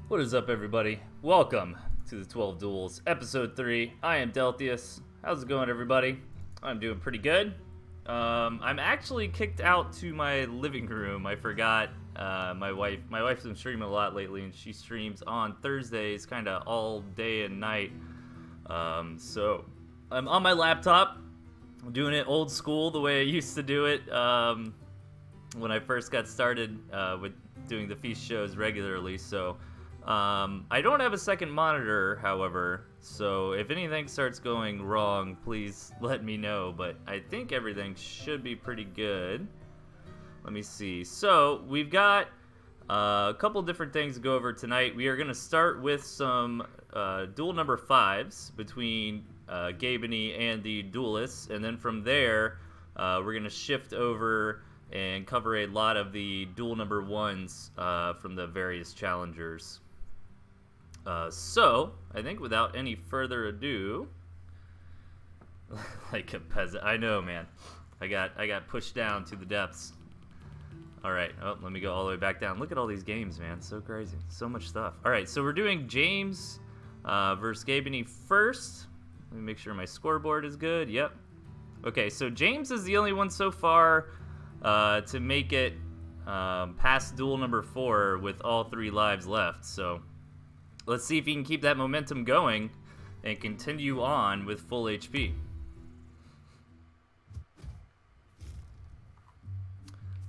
What is up, everybody? Welcome to the 12 Duels, Episode 3. I am Delthius. How's it going, everybody? I'm doing pretty good. I'm actually kicked out to my living room. I forgot my wife's been streaming a lot lately, and she streams on Thursdays kind of all day and night. So I'm on my laptop. I'm doing it old school, the way I used to do it when I first got started with doing the feast shows regularly. So I don't have a second monitor, however, so if anything starts going wrong, please let me know, but I think everything should be pretty good. Let me see. So we've got a couple different things to go over tonight. We are going to start with some duel number 5s between Gabeney and the Duelists, and then from there we're going to shift over and cover a lot of the duel number 1s from the various challengers. So, I think without any further ado, like a peasant, I know, man, I got pushed down to the depths. All right, oh, let me go all the way back down. Look at all these games, man, so crazy, so much stuff. All right, so we're doing James versus Gabeney first. Let me make sure my scoreboard is good. Yep. Okay, so James is the only one so far to make it past duel number 4 with all 3 lives left. So let's see if he can keep that momentum going and continue on with full HP.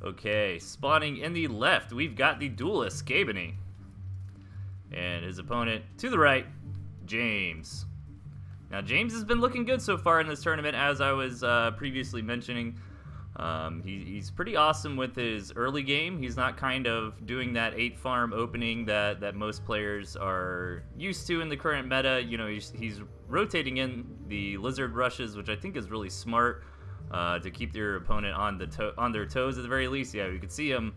Okay, spawning in the left, we've got the duelist, Gabeney. And his opponent to the right, James. Now, James has been looking good so far in this tournament, as I was previously mentioning. He's pretty awesome with his early game. He's not kind of doing that 8-farm opening that most players are used to in the current meta. You know, he's rotating in the lizard rushes, which I think is really smart to keep your opponent on their toes at the very least. Yeah, you can see him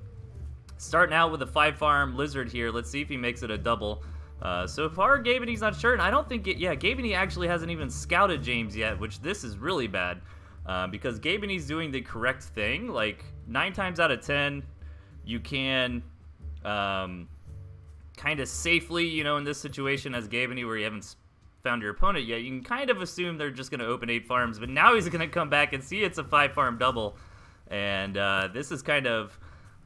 starting out with a 5-farm lizard here. Let's see if he makes it a double. So far, Gabeney's not sure, and I don't think Gabeney actually hasn't even scouted James yet, which this is really bad. Because Gabeney's doing the correct thing. Like 9 times out of 10, you can kind of safely, you know, in this situation as Gabeney where you haven't found your opponent yet, you can kind of assume they're just going to open 8 farms. But now he's going to come back and see it's a 5-farm double. And this is kind of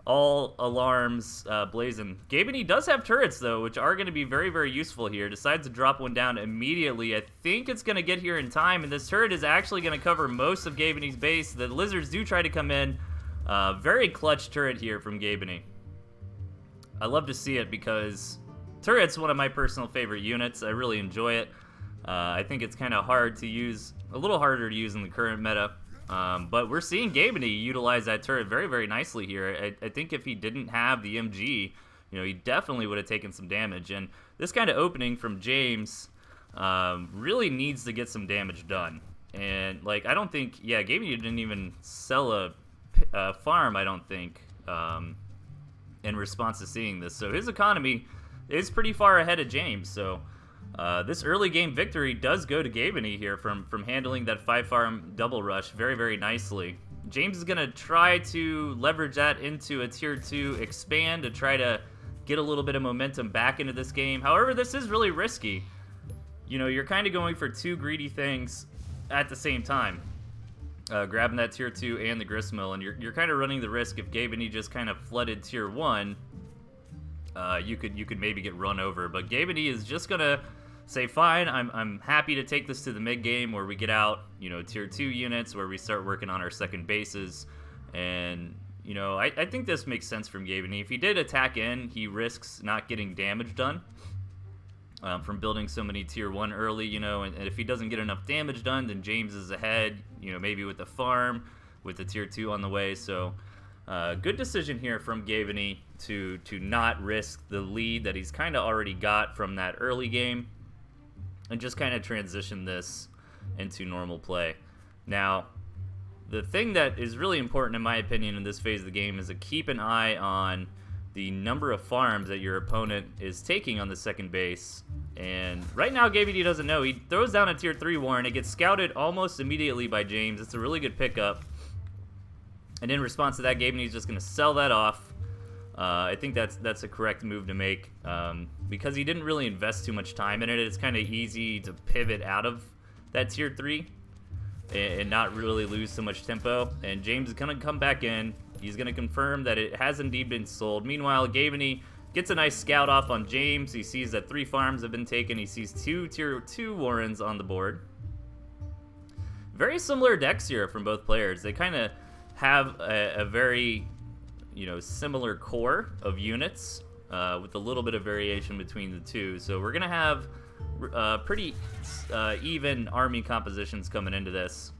all alarms blazing. Gabeney does have turrets, though, which are going to be very, very useful here. Decides to drop one down immediately. I think it's going to get here in time, and this turret is actually going to cover most of Gabeney's base. The lizards do try to come in. Very clutch turret here from Gabeney. I love to see it because turret's one of my personal favorite units. I really enjoy it. I think it's kind of hard to use, a little harder to use in the current meta. But we're seeing Gabeney utilize that turret very, very nicely here. I think if he didn't have the MG, you know, he definitely would have taken some damage. And this kind of opening from James really needs to get some damage done. And, like, I don't think, Gabeney didn't even sell a farm, I don't think, in response to seeing this. So his economy is pretty far ahead of James, so this early game victory does go to Gabeney here from handling that 5-farm double rush very, very nicely. James is going to try to leverage that into a tier 2 expand to try to get a little bit of momentum back into this game. However, this is really risky. You know, you're kind of going for 2 greedy things at the same time. Grabbing that tier 2 and the gristmill, and you're kind of running the risk if Gabeney just kind of flooded tier 1, you could maybe get run over. But Gabeney is just going to say, fine, I'm happy to take this to the mid game where we get out, you know, tier 2 units, where we start working on our second bases. And, you know, I think this makes sense from Gabeney. If he did attack in, he risks not getting damage done from building so many tier 1 early, you know, and if he doesn't get enough damage done, then James is ahead, you know, maybe with the farm, with the tier 2 on the way. So good decision here from Gabeney to not risk the lead that he's kind of already got from that early game, and just kind of transition this into normal play. Now, the thing that is really important in my opinion in this phase of the game is to keep an eye on the number of farms that your opponent is taking on the second base. And right now, Gabeney doesn't know. He throws down a tier 3 Warren. It gets scouted almost immediately by James. It's a really good pickup. And in response to that, Gabeney's just going to sell that off. I think that's a correct move to make because he didn't really invest too much time in it. It's kind of easy to pivot out of that tier 3 and not really lose so much tempo. And James is going to come back in. He's going to confirm that it has indeed been sold. Meanwhile, Gabeney gets a nice scout off on James. He sees that 3 farms have been taken. He sees 2 tier 2 Warrens on the board. Very similar decks here from both players. They kind of have a very, similar core of units with a little bit of variation between the two. So we're going to have pretty even army compositions coming into this.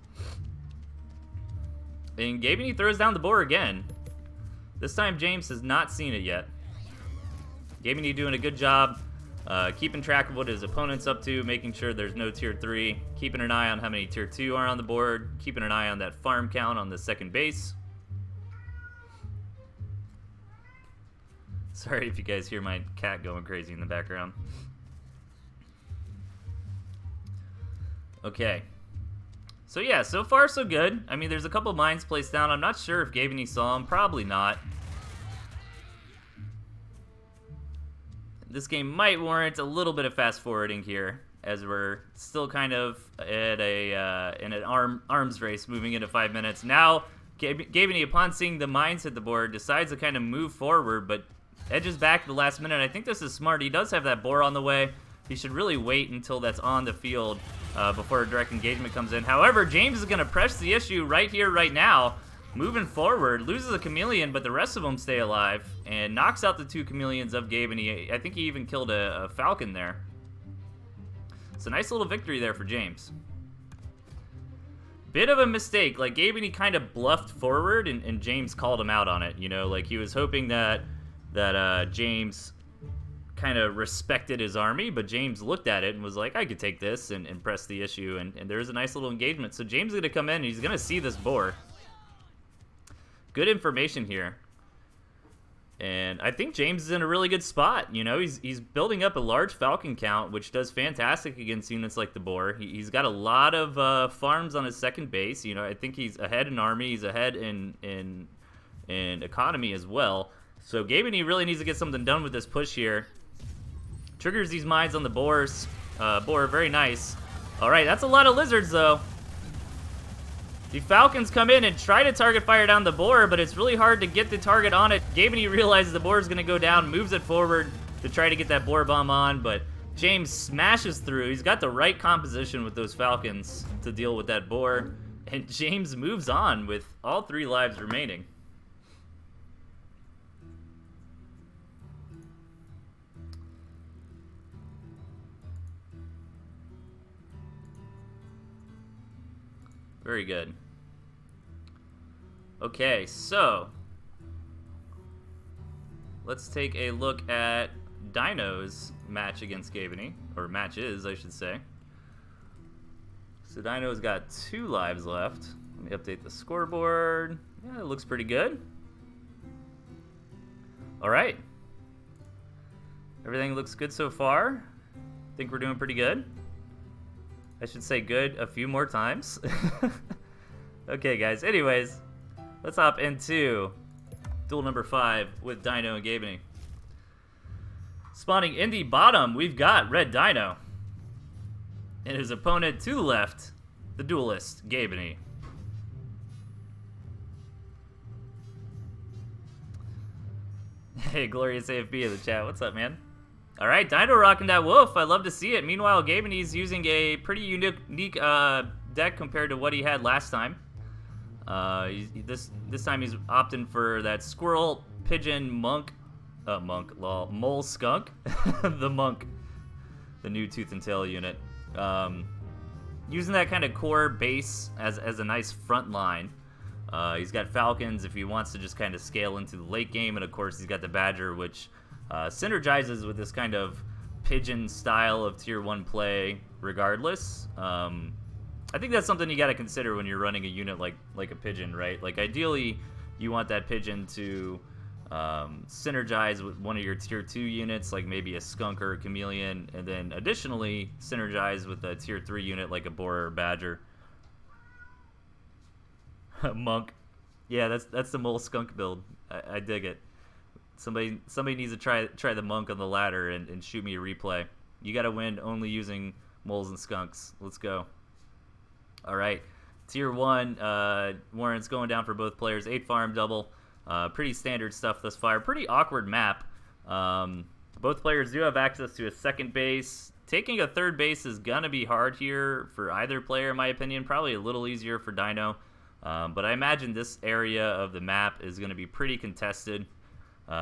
And Gabeney throws down the boar again. This time James has not seen it yet. Gabeney doing a good job keeping track of what his opponent's up to, making sure there's no tier 3, keeping an eye on how many tier 2 are on the board, keeping an eye on that farm count on the second base. Sorry if you guys hear my cat going crazy in the background. Okay. So yeah, so far so good. I mean, there's a couple mines placed down. I'm not sure if Gabeney saw them. Probably not. This game might warrant a little bit of fast forwarding here, as we're still kind of at in an arms race moving into 5 minutes. Now, Gabeney, upon seeing the mines hit the board, decides to kind of move forward, but edges back at the last minute. I think this is smart. He does have that boar on the way. He should really wait until that's on the field before a direct engagement comes in. However, James is going to press the issue right here, right now. Moving forward, loses a chameleon, but the rest of them stay alive, and knocks out the 2 chameleons of Gabeney. I think he even killed a falcon there. It's a nice little victory there for James. Bit of a mistake. Like, Gabeney kind of bluffed forward, and James called him out on it. Like he was hoping that James kind of respected his army, but James looked at it and was like, I could take this, and press the issue, and there's a nice little engagement. So James is going to come in, and he's going to see this boar. Good information here. And I think James is in a really good spot. He's building up a large falcon count, which does fantastic against units like the boar. He's got a lot of farms on his second base. I think he's ahead in army. He's ahead in economy as well. So Gabeney really needs to get something done with this push here. Triggers these mines on the boars. Boar, very nice. All right, that's a lot of lizards, though. The falcons come in and try to target fire down the boar, but it's really hard to get the target on it. Gabeney realizes the boar is going to go down, moves it forward to try to get that boar bomb on, but James smashes through. He's got the right composition with those falcons to deal with that boar, and James moves on with all 3 lives remaining. Very good. Okay, so let's take a look at Dino's match against Gabeney, or matches, I should say. So Dino's got 2 lives left. Let me update the scoreboard. Yeah, it looks pretty good. All right. Everything looks good so far. I think we're doing pretty good. I should say good a few more times. Okay, guys. Anyways, let's hop into duel number 5 with Dino and Gabeney. Spawning in the bottom, we've got Red Dino. And his opponent to the left, the duelist, Gabeney. Hey, Glorious AFB in the chat. What's up, man? All right, Dino rocking that wolf. I love to see it. Meanwhile, Gabeney's using a pretty unique deck compared to what he had last time. This time he's opting for that squirrel, pigeon, mole skunk, the monk, the new Tooth and Tail unit. Using that kind of core base as a nice front line. He's got falcons if he wants to just kind of scale into the late game, and of course he's got the badger, which synergizes with this kind of pigeon style of tier 1 play regardless. I think that's something you got to consider when you're running a unit like a pigeon, right? Like, ideally you want that pigeon to synergize with one of your tier 2 units, like maybe a skunk or a chameleon, and then additionally synergize with a tier 3 unit like a boar or badger. Monk. Yeah, that's the mole skunk build. I dig it. Somebody needs to try the monk on the ladder and shoot me a replay. You got to win only using moles and skunks. Let's go. All right. Tier 1, Warren's going down for both players. 8 farm double. Pretty standard stuff thus far. Pretty awkward map. Both players do have access to a second base. Taking a third base is going to be hard here for either player, in my opinion. Probably a little easier for Dino. But I imagine this area of the map is going to be pretty contested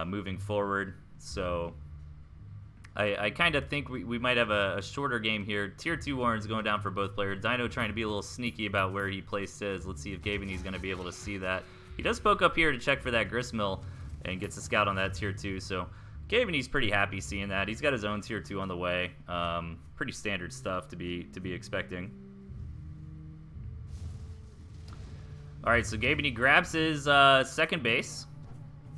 moving forward. So I kind of think we might have a shorter game here. Tier 2 Warren's going down for both players. Dino trying to be a little sneaky about where he placed his. Let's see if Gabeny's going to be able to see that. He does poke up here to check for that gristmill and gets a scout on that tier 2. So Gabeny's pretty happy seeing that. He's got his own tier 2 on the way. Pretty standard stuff to be expecting. All right, so Gabeny grabs his second base,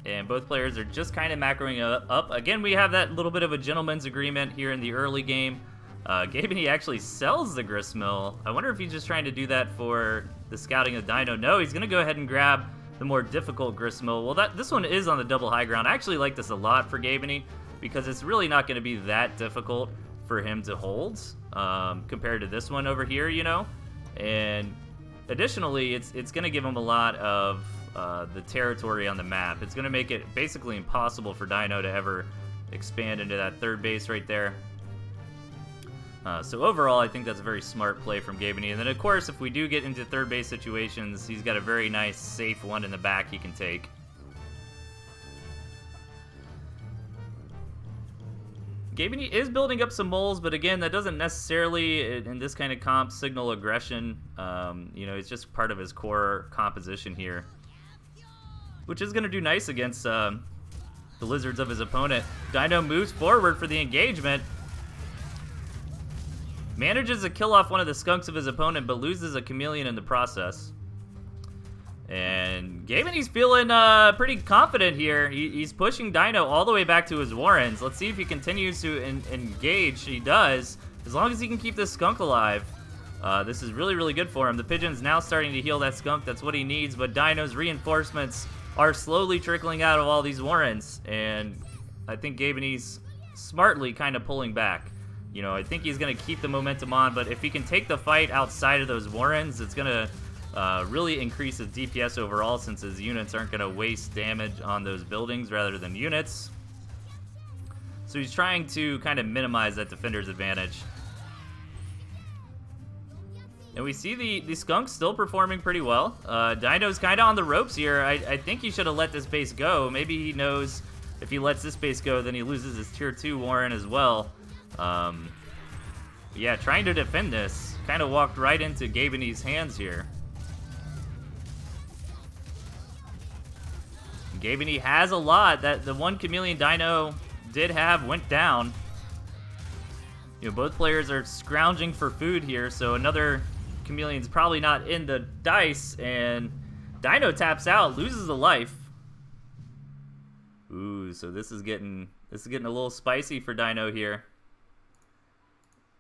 and both players are just kind of macroing up. Again, we have that little bit of a gentleman's agreement here in the early game. Gabeny actually sells the gristmill. I wonder if he's just trying to do that for the scouting of Dino. No, he's going to go ahead and grab the more difficult gristmill. Well, this one is on the double high ground. I actually like this a lot for Gabeny because it's really not going to be that difficult for him to hold compared to this one over here, you know? And additionally, it's going to give him a lot of the territory on the map. It's going to make it basically impossible for Dino to ever expand into that third base right there. So overall, I think that's a very smart play from Gabeny. And then, of course, if we do get into third base situations, he's got a very nice, safe one in the back he can take. Gabeny is building up some moles, but again, that doesn't necessarily, in this kind of comp, signal aggression. You know, it's just part of his core composition here, which is going to do nice against the lizards of his opponent. Dino moves forward for the engagement. Manages to kill off one of the skunks of his opponent, but loses a chameleon in the process. And Gabeny's feeling pretty confident here. He's pushing Dino all the way back to his warrens. Let's see if he continues to engage. He does, as long as he can keep this skunk alive. This is really, really good for him. The pigeon's now starting to heal that skunk. That's what he needs, but Dino's reinforcements are slowly trickling out of all these warrens. And I think Gabeny's smartly kind of pulling back. You know, I think he's going to keep the momentum on, but if he can take the fight outside of those warrens, it's going to really increase his DPS overall, since his units aren't going to waste damage on those buildings rather than units. So he's trying to kind of minimize that defender's advantage. And we see the skunk still performing pretty well. Dino's kind of on the ropes here. I think he should have let this base go. Maybe he knows if he lets this base go, then he loses his tier 2 warren as well. Yeah, trying to defend this. Kind of walked right into Gabeny's hands here. Gabeny has a lot. That the one chameleon Dino did have went down. You know, both players are scrounging for food here, so another chameleon's probably not in the dice, and Dino taps out, loses a life. Ooh, so this is getting a little spicy for Dino here.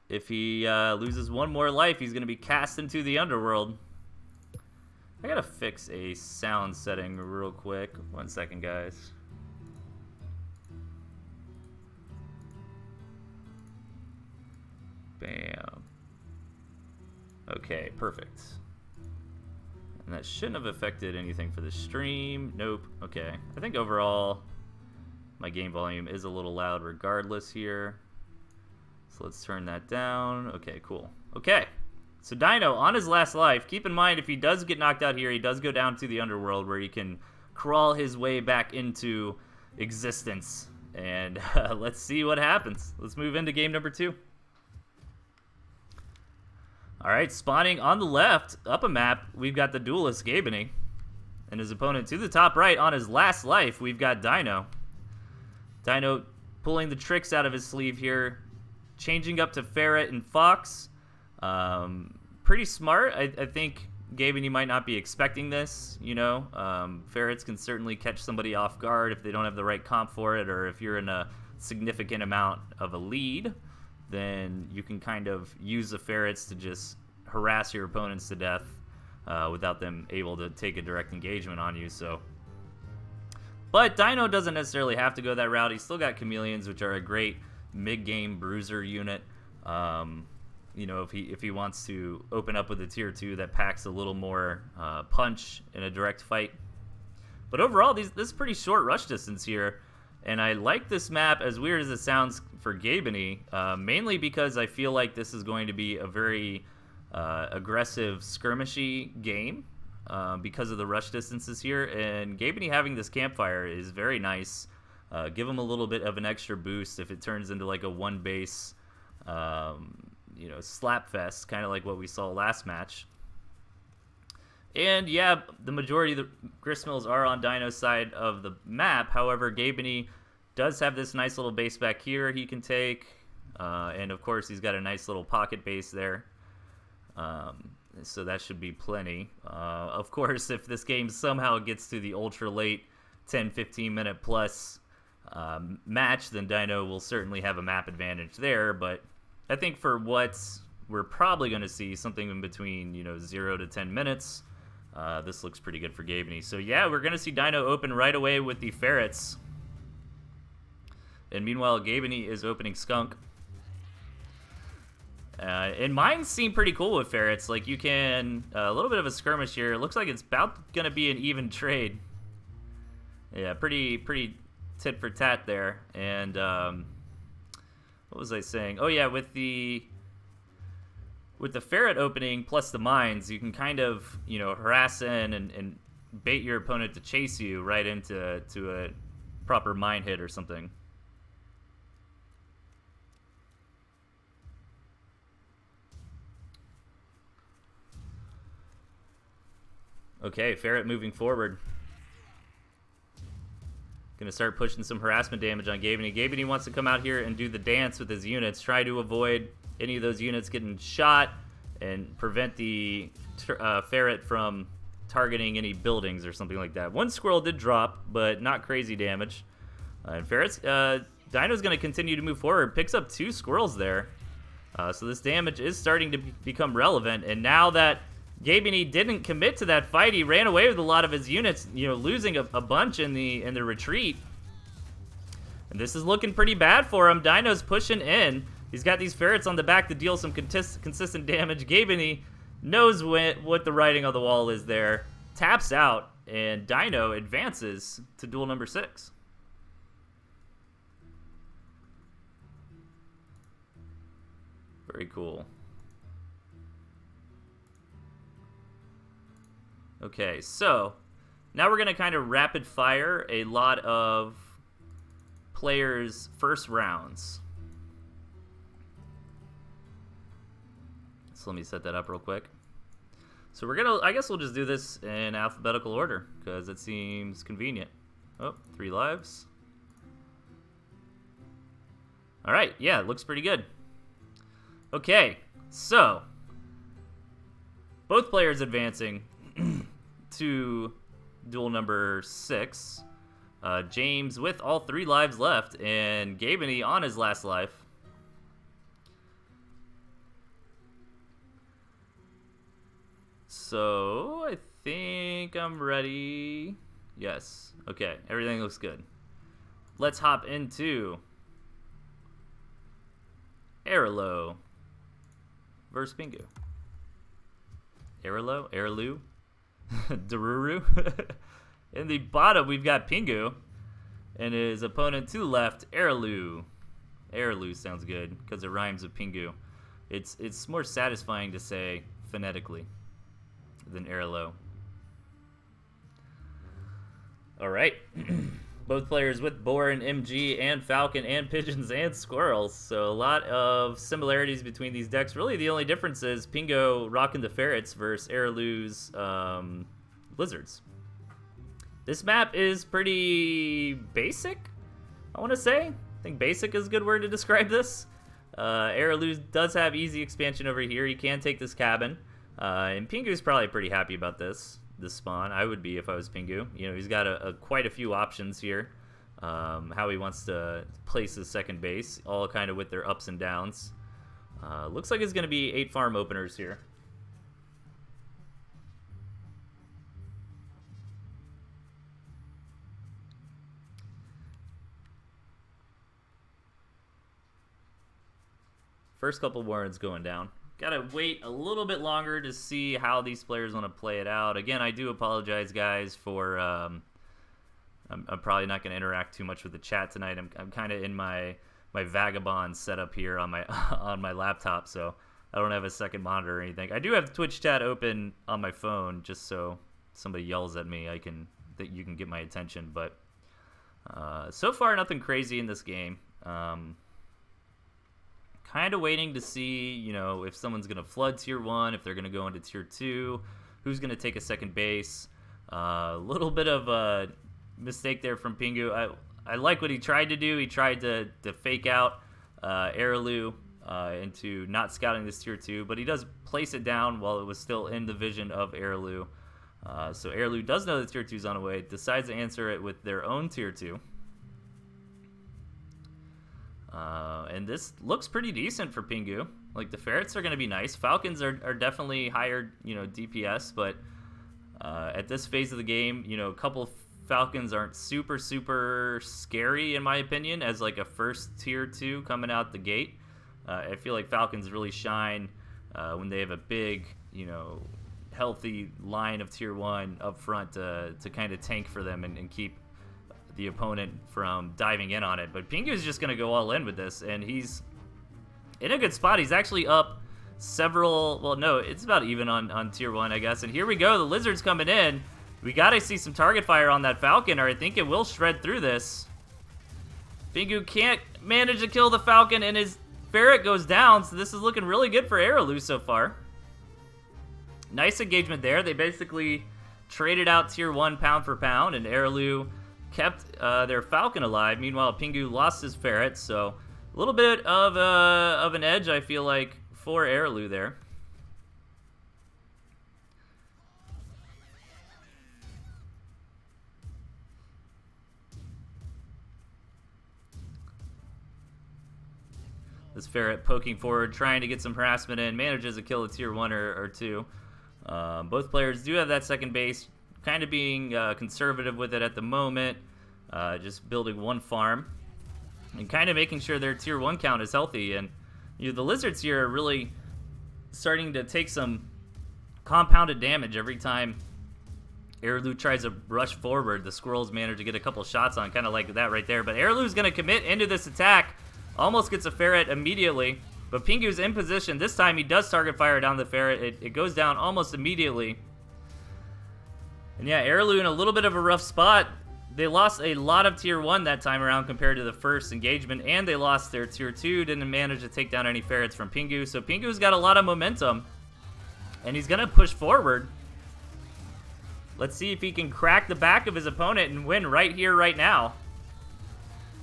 If he loses one more life, he's going to be cast into the underworld. I gotta fix a sound setting real quick. 1 second, guys. Bam. Okay, perfect. And that shouldn't have affected anything for the stream. Nope. Okay. I think overall, my game volume is a little loud regardless here. So let's turn that down. Okay, cool. Okay. So Dino, on his last life, keep in mind if he does get knocked out here, he does go down to the underworld where he can crawl his way back into existence. And let's see what happens. Let's move into game number 2. All right, spawning on the left, up a map, we've got the duelist Gabeny. And his opponent to the top right, on his last life, we've got Dino. Dino pulling the tricks out of his sleeve here, changing up to Ferret and Fox. Pretty smart. I think Gabeny might not be expecting this, you know. Ferrets can certainly catch somebody off guard if they don't have the right comp for it, or if you're in a significant amount of a lead, then you can kind of use the ferrets to just harass your opponents to death without them able to take a direct engagement on you. So But Dino doesn't necessarily have to go that route. He's still got Chameleons, which are a great mid-game bruiser unit. You know, if he wants to open up with a tier 2 that packs a little more punch in a direct fight. But overall, this is pretty short rush distance here. And I like this map, as weird as it sounds for Gabeney, mainly because I feel like this is going to be a very aggressive skirmishy game because of the rush distances here. And Gabeney having this campfire is very nice. Give him a little bit of an extra boost if it turns into like a one base, you know, slap fest, kind of like what we saw last match. And yeah, the majority of the gristmills are on Dino's side of the map. However, Gabeney does have this nice little base back here he can take. And of course, he's got a nice little pocket base there. So that should be plenty. Of course, if this game somehow gets to the ultra late 10-15 minute plus match, then Dino will certainly have a map advantage there. But I think for what we're probably going to see, something in between, you know, 0 to 10 minutes, this looks pretty good for Gabeney. So yeah, we're going to see Dino open right away with the Ferrets. And meanwhile, Gabeney is opening Skunk. And mine seem pretty cool with Ferrets. Like, you can, a little bit of a skirmish here. It looks like it's about going to be an even trade. Yeah, pretty tit for tat there. And, what was I saying? Oh yeah, with the Ferret opening plus the mines, you can kind of, you know, harass in and bait your opponent to chase you right into a proper mine hit or something. Okay, Ferret moving forward. Gonna start pushing some harassment damage on Gabeney. Gabeney wants to come out here and do the dance with his units, try to avoid any of those units getting shot and prevent the Ferret from targeting any buildings or something like that. One squirrel did drop, but not crazy damage. And Ferret's, Dino's gonna continue to move forward, picks up 2 squirrels there. So this damage is starting to become relevant, and now that Gabeney didn't commit to that fight, he ran away with a lot of his units, you know, losing a bunch in the retreat. And this is looking pretty bad for him. Dino's pushing in. He's got these Ferrets on the back to deal some consistent damage. Gabeney knows what the writing on the wall is there. Taps out, and Dino advances to duel number 6. Very cool. Okay, so now we're going to kind of rapid fire a lot of players' first rounds. So let me set that up real quick. So we're going to, I guess we'll just do this in alphabetical order because it seems convenient. Oh, 3 lives. All right, yeah, it looks pretty good. Okay, so both players advancing to duel number 6. James with all 3 lives left, and Gabeney on his last life. So I think I'm ready. Yes. Okay, everything looks good. Let's hop into Arilo versus Pingu. Arilo? Daruru. In the bottom, we've got Pingu, and his opponent to the left, Arilo. Arilo sounds good because it rhymes with Pingu. It's more satisfying to say phonetically than Arilo. All right. Both players with Boar and MG and Falcon and Pigeons and Squirrels. So a lot of similarities between these decks. Really the only difference is Pingu rocking the Ferrets versus Arilu's Lizards. This map is pretty basic, I want to say. I think basic is a good word to describe this. Arilu does have easy expansion over here. He can take this cabin. And Pingu's probably pretty happy about this spawn. I would be if I was Pingu. You know, he's got quite a few options here. How he wants to place his second base, all kind of with their ups and downs. Looks like it's going to be 8 farm openers here. First couple warrants going down. Gotta wait a little bit longer to see how these players want to play it out. Again, I do apologize, guys, for I'm probably not going to interact too much with the chat tonight. I'm kind of in my vagabond setup here on my on my laptop, so I don't have a second monitor or anything. I do have Twitch chat open on my phone, just so somebody yells at me, that you can get my attention. But so far, nothing crazy in this game. Kind of waiting to see, you know, if someone's going to flood Tier 1, if they're going to go into Tier 2, who's going to take a second base. A little bit of a mistake there from Pingu. I like what he tried to do. He tried to fake out Araloo into not scouting this Tier 2, but he does place it down while it was still in the vision of Araloo. So Araloo does know that Tier 2 is on the way, decides to answer it with their own Tier 2. And this looks pretty decent for Pingu. Like, the ferrets are going to be nice. Falcons are definitely higher, you know, DPS, but at this phase of the game, you know, a couple Falcons aren't super scary, in my opinion, as like a first Tier 2 coming out the gate. I feel like Falcons really shine when they have a big, you know, healthy line of Tier 1 up front to kind of tank for them and keep the opponent from diving in on it. But Pingu is just going to go all in with this, and he's in a good spot. He's actually up several, well, no, it's about even on Tier 1, I guess. And here we go, the Lizard's coming in. We got to see some target fire on that Falcon, or I think it will shred through this. Pingu can't manage to kill the Falcon, and his ferret goes down, so this is looking really good for Araloo so far. Nice engagement there. They basically traded out Tier 1 pound for pound, and Araloo kept their Falcon alive. Meanwhile, Pingu lost his ferret, so a little bit of an edge, I feel like, for Araloo there. This ferret poking forward, trying to get some harassment in, manages to kill a Tier 1 or 2. Both players do have that second base, kind of being conservative with it at the moment, just building one farm and kind of making sure their Tier 1 count is healthy. And you know, the Lizards here are really starting to take some compounded damage every time Araloo tries to rush forward. The Squirrels manage to get a couple shots on, kind of like that right there. But Araloo's going to commit into this attack, almost gets a ferret immediately. But Pingu's in position. This time he does target fire down the ferret. It goes down almost immediately. And yeah, Araloo in a little bit of a rough spot. They lost a lot of Tier 1 that time around compared to the first engagement, and they lost their Tier 2, didn't manage to take down any ferrets from Pingu. So Pingu's got a lot of momentum, and he's going to push forward. Let's see if he can crack the back of his opponent and win right here, right now.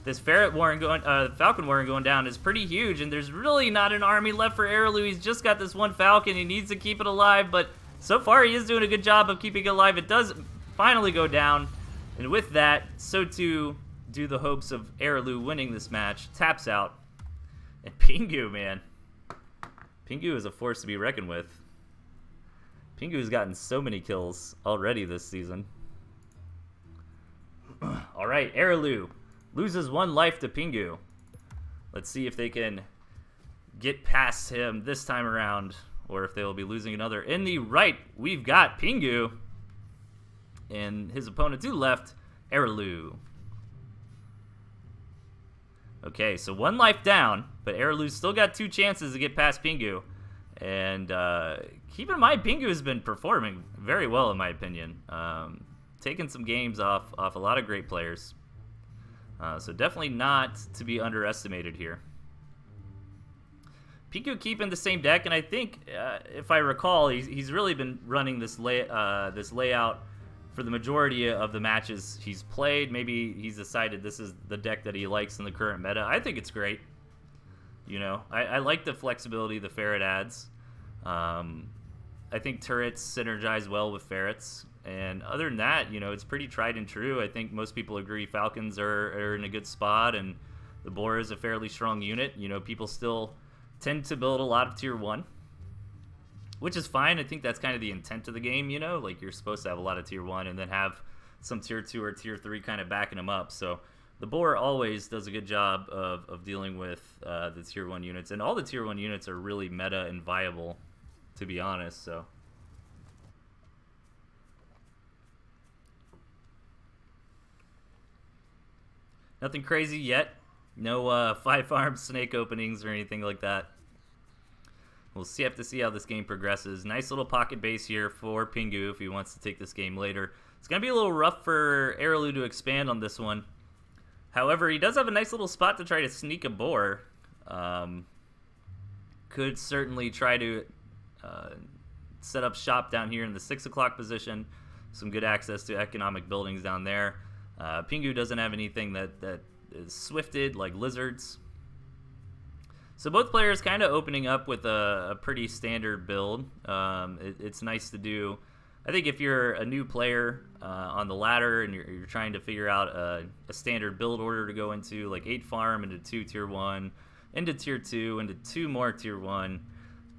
This Falcon Warren going down is pretty huge, and there's really not an army left for Araloo. He's just got this one Falcon. He needs to keep it alive, but so far he is doing a good job of keeping it alive. It does finally go down, and with that, so too do the hopes of Araloo winning this match. Taps out, and Pingu, man. Pingu is a force to be reckoned with. Pingu has gotten so many kills already this season. All right, Araloo loses one life to Pingu. Let's see if they can get past him this time around, or if they will be losing another. In the right, we've got Pingu, and his opponent to the left, Araloo. Okay, so one life down, but Araloo's still got two chances to get past Pingu. And keep in mind, Pingu has been performing very well, in my opinion. Taking some games off a lot of great players. So definitely not to be underestimated here. Pingu keeping the same deck, and I think, if I recall, he's really been running this layout for the majority of the matches he's played. Maybe he's decided this is the deck that he likes in the current meta. I think it's great. You know, I like the flexibility the ferret adds. I think turrets synergize well with ferrets. And other than that, you know, it's pretty tried and true. I think most people agree Falcons are in a good spot, and the Boar is a fairly strong unit. You know, people still tend to build a lot of Tier 1, which is fine. I think that's kind of the intent of the game, you know? Like, you're supposed to have a lot of Tier 1 and then have some Tier 2 or Tier 3 kind of backing them up. So The boar always does a good job of dealing with the tier 1 units, and all the tier 1 units are really meta and viable, to be honest, so. Nothing crazy yet. No 5 farm snake openings or anything like that. We'll have to see how this game progresses. Nice little pocket base here for Pingu if he wants to take this game later. It's going to be a little rough for Araloo to expand on this one. However, he does have a nice little spot to try to sneak a boar. Could certainly try to set up shop down here in the 6 o'clock position. Some good access to economic buildings down there. Pingu doesn't have anything that is swifted like lizards. So both players kind of opening up with a pretty standard build. It's nice to do. I think if you're a new player on the ladder and you're trying to figure out a standard build order to go into, like 8 farm into 2 tier 1, into tier 2, into 2 more tier 1,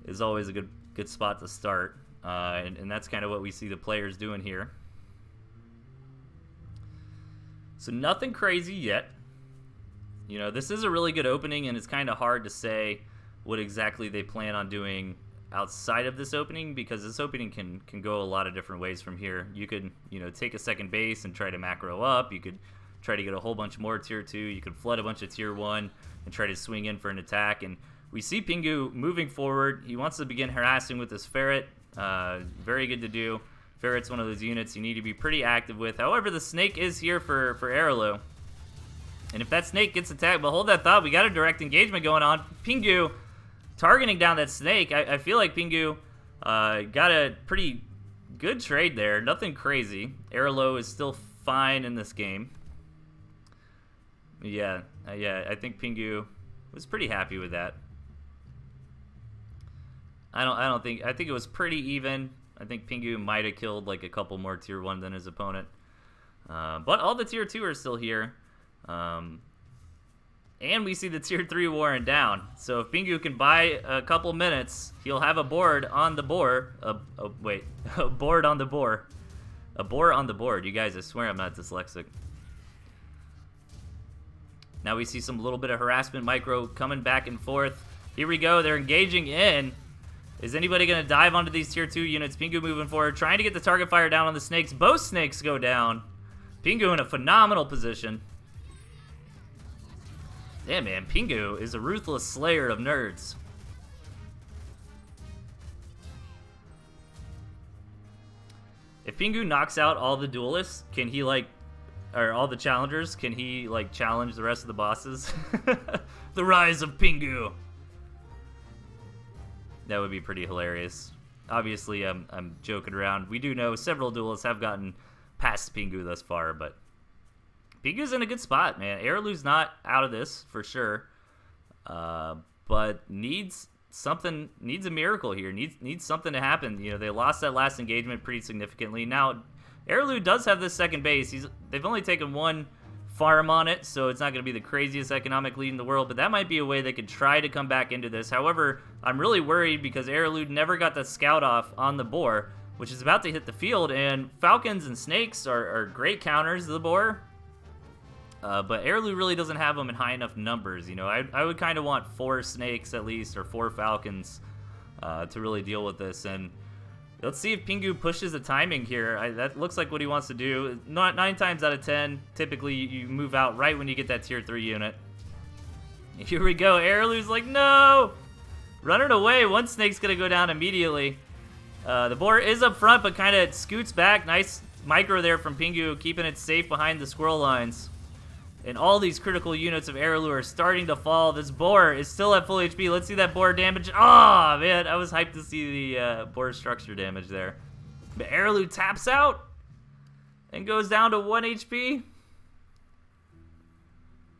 is always a good spot to start. And that's kind of what we see the players doing here. So nothing crazy yet. You know, this is a really good opening, and it's kind of hard to say what exactly they plan on doing outside of this opening, because this opening can go a lot of different ways from here. You could, you know, take a second base and try to macro up. You could try to get a whole bunch more tier 2. You could flood a bunch of tier 1 and try to swing in for an attack. And we see Pingu moving forward. He wants to begin harassing with this ferret. Very good to do. Ferret's one of those units you need to be pretty active with. However, the snake is here for Araloo. And if that snake gets attacked, but hold that thought, we got a direct engagement going on. Pingu targeting down that snake. I feel like Pingu got a pretty good trade there. Nothing crazy. Araloo is still fine in this game. Yeah, I think Pingu was pretty happy with that. I think it was pretty even. I think Pingu might have killed like a couple more tier 1 than his opponent. But all the tier 2 are still here. And we see the tier 3 wearing down. So if Pingu can buy a couple minutes, he'll have a board on the board. A board on the board. A board on the board. You guys, I swear I'm not dyslexic. Now we see some little bit of harassment micro coming back and forth. Here we go. They're engaging in. Is anybody going to dive onto these tier 2 units? Pingu moving forward, trying to get the target fire down on the snakes. Both snakes go down. Pingu in a phenomenal position. Yeah, man, Pingu is a ruthless slayer of nerds. If Pingu knocks out all the duelists, can he, like, or all the challengers, can he, like, challenge the rest of the bosses? The rise of Pingu. That would be pretty hilarious. Obviously, I'm joking around. We do know several duelists have gotten past Pingu thus far, but Pingu's in a good spot, man. Araloo's not out of this, for sure. But needs a miracle here. Needs something to happen. You know, they lost that last engagement pretty significantly. Now, Araloo does have this second base. They've only taken 1 farm on it, so it's not going to be the craziest economic lead in the world, but that might be a way they could try to come back into this. However, I'm really worried because Araloo never got the scout off on the boar, which is about to hit the field, and falcons and snakes are great counters to the boar. But Araloo really doesn't have them in high enough numbers. You know, I would kind of want 4 snakes at least, or 4 falcons to really deal with this. And let's see if Pingu pushes the timing here. That looks like what he wants to do. 9 times out of 10, typically you move out right when you get that tier 3 unit. Here we go. Araloo's like, no! Running away. 1 snake's going to go down immediately. The boar is up front, but kind of scoots back. Nice micro there from Pingu, keeping it safe behind the squirrel lines. And all these critical units of Araloo are starting to fall. This boar is still at full HP. Let's see that boar damage. Oh, man. I was hyped to see the boar structure damage there. But Araloo taps out and goes down to 1 HP.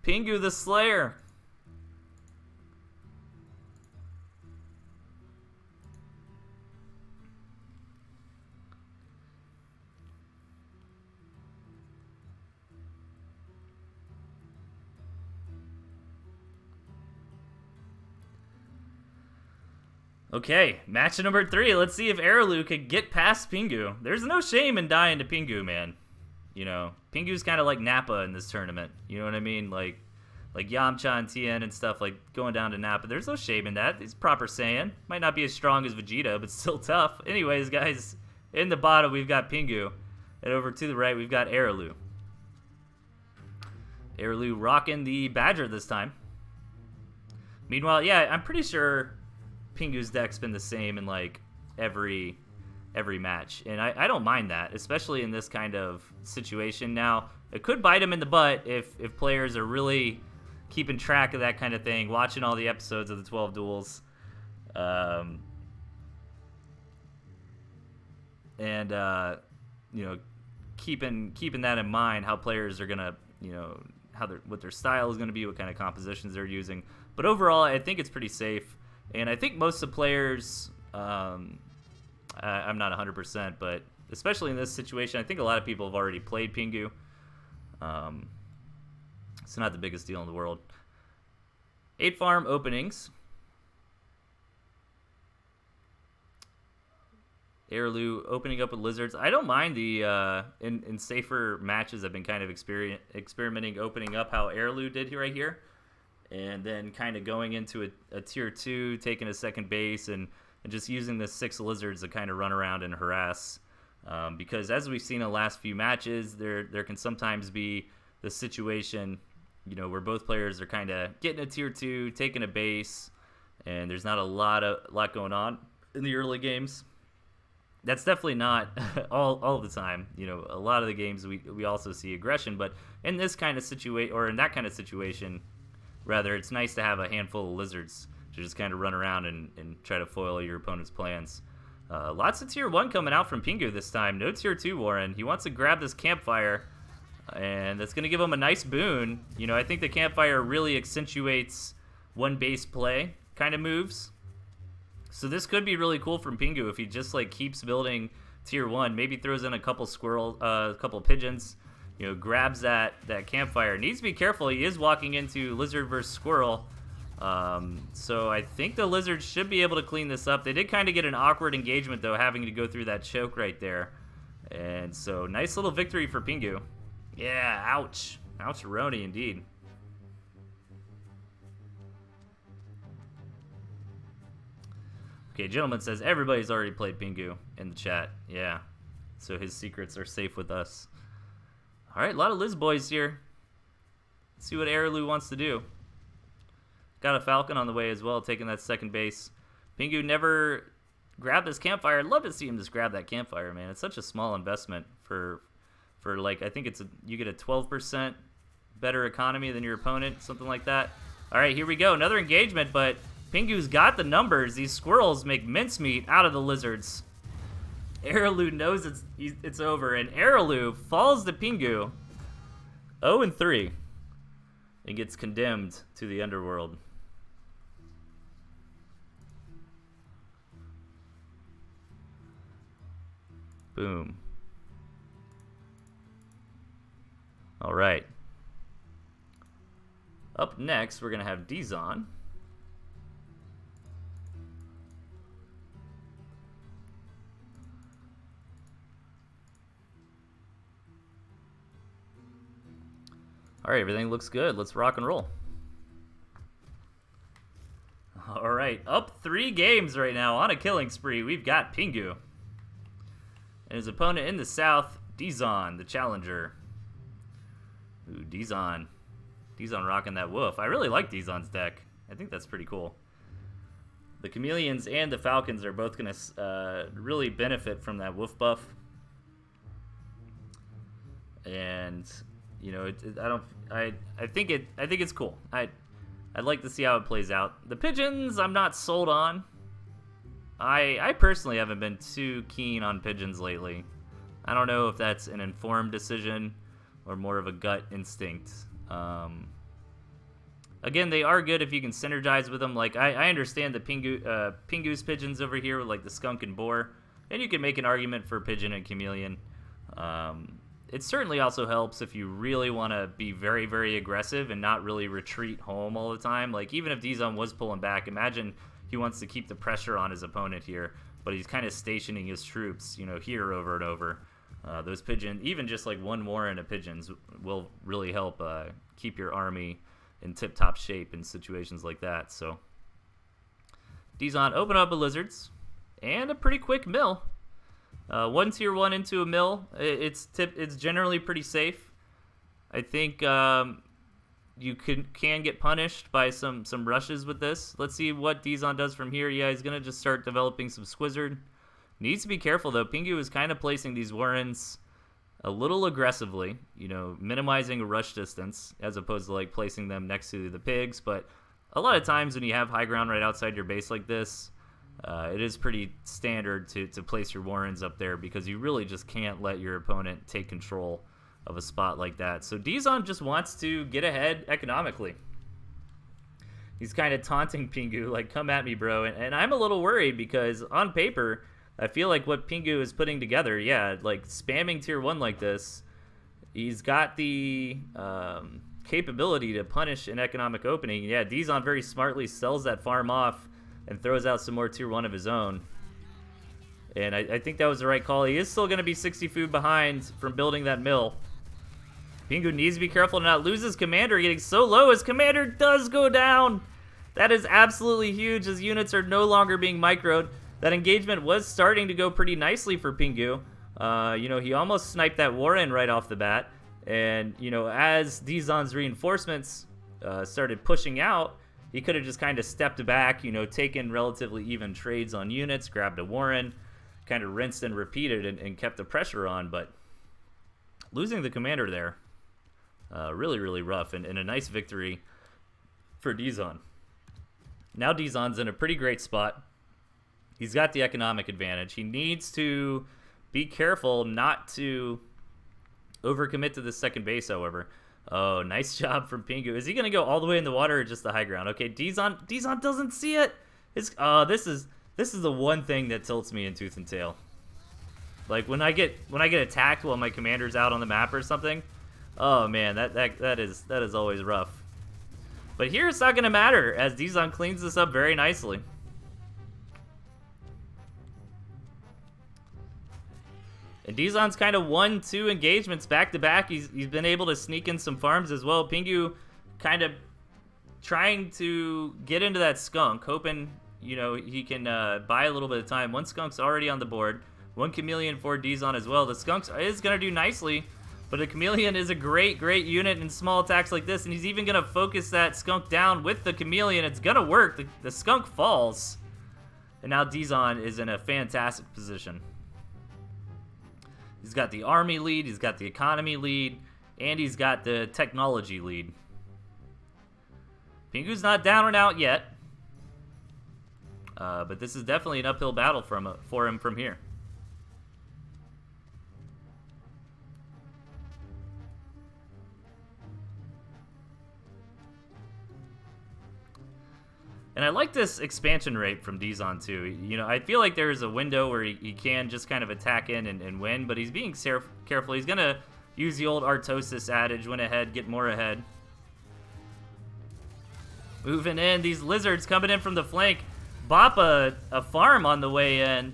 Pingu the Slayer. Okay, match number 3. Let's see if Araloo could get past Pingu. There's no shame in dying to Pingu, man. You know, Pingu's kind of like Nappa in this tournament. You know what I mean? Like Yamcha and Tien and stuff, like going down to Nappa. There's no shame in that. It's proper Saiyan. Might not be as strong as Vegeta, but still tough. Anyways, guys, in the bottom, we've got Pingu. And over to the right, we've got Araloo. Araloo rocking the Badger this time. Meanwhile, yeah, I'm pretty sure Pingu's deck's been the same in, like, every match. And I don't mind that, especially in this kind of situation. Now, it could bite him in the butt if players are really keeping track of that kind of thing, watching all the episodes of the 12 Duels. You know, keeping that in mind, how players are going to, you know, what their style is going to be, what kind of compositions they're using. But overall, I think it's pretty safe. And I think most of the players, I'm not 100%, but especially in this situation, I think a lot of people have already played Pingu. It's not the biggest deal in the world. 8 farm openings. Araloo opening up with lizards. I don't mind the in safer matches. I've been kind of experimenting opening up how Araloo did right here, and then kind of going into a tier 2, taking a second base, and just using the 6 lizards to kind of run around and harass. Because as we've seen in the last few matches, there can sometimes be the situation, you know, where both players are kind of getting a tier 2, taking a base, and there's not a lot going on in the early games. That's definitely not all the time. You know, a lot of the games we also see aggression, but in this kind of situation, or in that kind of situation, rather, it's nice to have a handful of lizards to just kind of run around and try to foil your opponent's plans. Lots of tier 1 coming out from Pingu this time. No tier 2 Warren. He wants to grab this campfire, and that's going to give him a nice boon. You know, I think the campfire really accentuates one base play kind of moves. So this could be really cool from Pingu if he just like keeps building tier 1, maybe throws in a couple pigeons, you know, grabs that campfire. Needs to be careful. He is walking into lizard versus squirrel. So I think the lizard should be able to clean this up. They did kind of get an awkward engagement though, having to go through that choke right there. And so nice little victory for Pingu. Yeah, ouch. Ouch-a-roni indeed. Okay, gentleman says everybody's already played Pingu in the chat. Yeah, so his secrets are safe with us. All right, a lot of Liz boys here. Let's see what Araloo wants to do. Got a Falcon on the way as well, taking that second base. Pingu never grabbed this campfire. I'd love to see him just grab that campfire, man. It's such a small investment for like, I think you get a 12% better economy than your opponent, something like that. All right, here we go. Another engagement, but Pingu's got the numbers. These squirrels make mincemeat out of the lizards. Araloo knows it's over, and Araloo falls to Pingu 0-3 and gets condemned to the underworld. Boom. All right. Up next, we're going to have Dizon. All right, everything looks good. Let's rock and roll. All right, up 3 games right now on a killing spree. We've got Pingu. And his opponent in the south, Dizon, the challenger. Ooh, Dizon. Dizon rocking that woof. I really like Dizon's deck. I think that's pretty cool. The Chameleons and the Falcons are both going to really benefit from that woof buff. And you know, I think it's cool. I'd like to see how it plays out. The pigeons, I'm not sold on. I personally haven't been too keen on pigeons lately. I don't know if that's an informed decision or more of a gut instinct. Again, they are good if you can synergize with them. Like, I understand the Pingu's pigeons over here with, like, the skunk and boar. And you can make an argument for pigeon and chameleon. It certainly also helps if you really want to be very, very aggressive and not really retreat home all the time. Like, even if Dizon was pulling back, imagine he wants to keep the pressure on his opponent here, but he's kind of stationing his troops, you know, here over and over. Those pigeons, even just like one warren of pigeons, will really help keep your army in tip-top shape in situations like that. So, Dizon open up a lizards and a pretty quick mill. One tier 1 into a mill. It's generally pretty safe. I think you can get punished by some rushes with this. Let's see what Dizon does from here. Yeah, he's gonna just start developing some Squizzard. Needs to be careful though. Pingu is kind of placing these warrens a little aggressively, you know, minimizing a rush distance as opposed to like placing them next to the pigs. But a lot of times when you have high ground right outside your base like this, it is pretty standard to place your warrens up there because you really just can't let your opponent take control of a spot like that. So Dizon just wants to get ahead economically. He's kind of taunting Pingu, like, come at me, bro. And I'm a little worried because on paper, I feel like what Pingu is putting together, yeah, like spamming tier 1 like this, he's got the capability to punish an economic opening. Yeah, Dizon very smartly sells that farm off and throws out some more tier 1 of his own. And I think that was the right call. He is still going to be 60 food behind from building that mill. Pingu needs to be careful to not lose his commander. Getting so low, his commander does go down. That is absolutely huge. His units are no longer being microed. That engagement was starting to go pretty nicely for Pingu. You know, he almost sniped that warren right off the bat. And, you know, as Dizon's reinforcements started pushing out, he could have just kind of stepped back, you know, taken relatively even trades on units, grabbed a warren, kind of rinsed and repeated and kept the pressure on. But losing the commander there, really, really rough. And a nice victory for Dizon. Now Dizon's in a pretty great spot. He's got the economic advantage. He needs to be careful not to overcommit to the second base, however. Oh, nice job from Pingu. Is he going to go all the way in the water or just the high ground? Okay, Dizon doesn't see it. This is the one thing that tilts me in Tooth and Tail. Like when I get attacked while my commander's out on the map or something. Oh man, that is always rough. But here it's not going to matter as Dizon cleans this up very nicely. And Dizon's kind of 1-2 engagements back to back. He's been able to sneak in some farms as well. Pingu kind of trying to get into that skunk, hoping, you know, he can buy a little bit of time. One skunk's already on the board. One chameleon for Dizon as well. The skunk is going to do nicely, but the chameleon is a great unit in small attacks like this, and he's even going to focus that skunk down with the chameleon. It's going to work. The skunk falls, and now Dizon is in a fantastic position. He's got the army lead, he's got the economy lead, and he's got the technology lead. Pingu's not down and out yet, but this is definitely an uphill battle for him from here. And I like this expansion rate from Dizon too. You know, I feel like there is a window where he can just kind of attack in and win, but he's being careful. He's going to use the old Artosis adage, win ahead, get more ahead. Moving in, these lizards coming in from the flank. Bop a farm on the way in.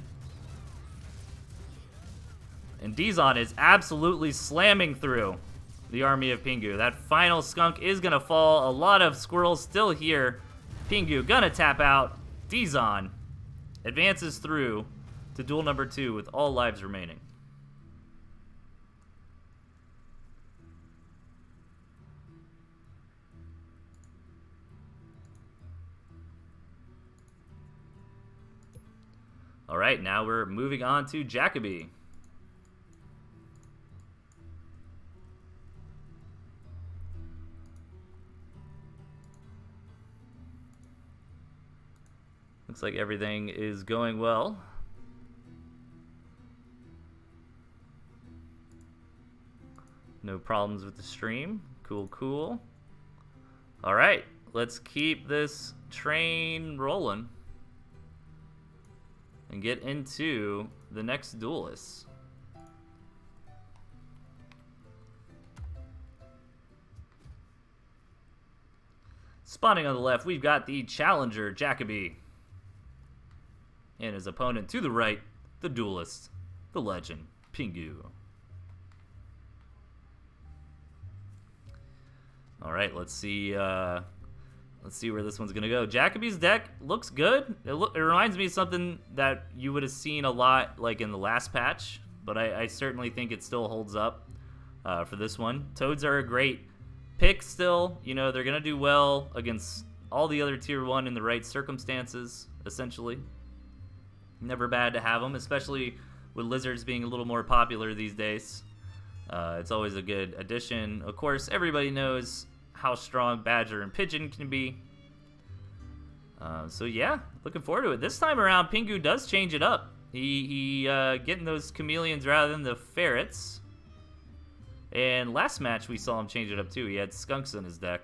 And Dizon is absolutely slamming through the army of Pingu. That final skunk is going to fall. A lot of squirrels still here. Pingu gonna tap out. Dizon advances through to duel number 2 with all lives remaining. All right, now we're moving on to Jacoby. Looks like everything is going well. No problems with the stream. Cool. All right, let's keep this train rolling and get into the next duelist. Spawning on the left, we've got the challenger, Jacoby. And his opponent to the right, the duelist, the legend, Pingu. All right, let's see. Let's see where this one's gonna go. Jacoby's deck looks good. It reminds me of something that you would have seen a lot, like in the last patch, but I certainly think it still holds up for this one. Toads are a great pick still. You know, they're gonna do well against all the other tier 1 in the right circumstances. Essentially, never bad to have them, especially with lizards being a little more popular these days. It's always a good addition. Of course, everybody knows how strong Badger and Pigeon can be. So yeah, looking forward to it. This time around, Pingu does change it up. He getting those chameleons rather than the ferrets. And last match we saw him change it up too. He had skunks in his deck.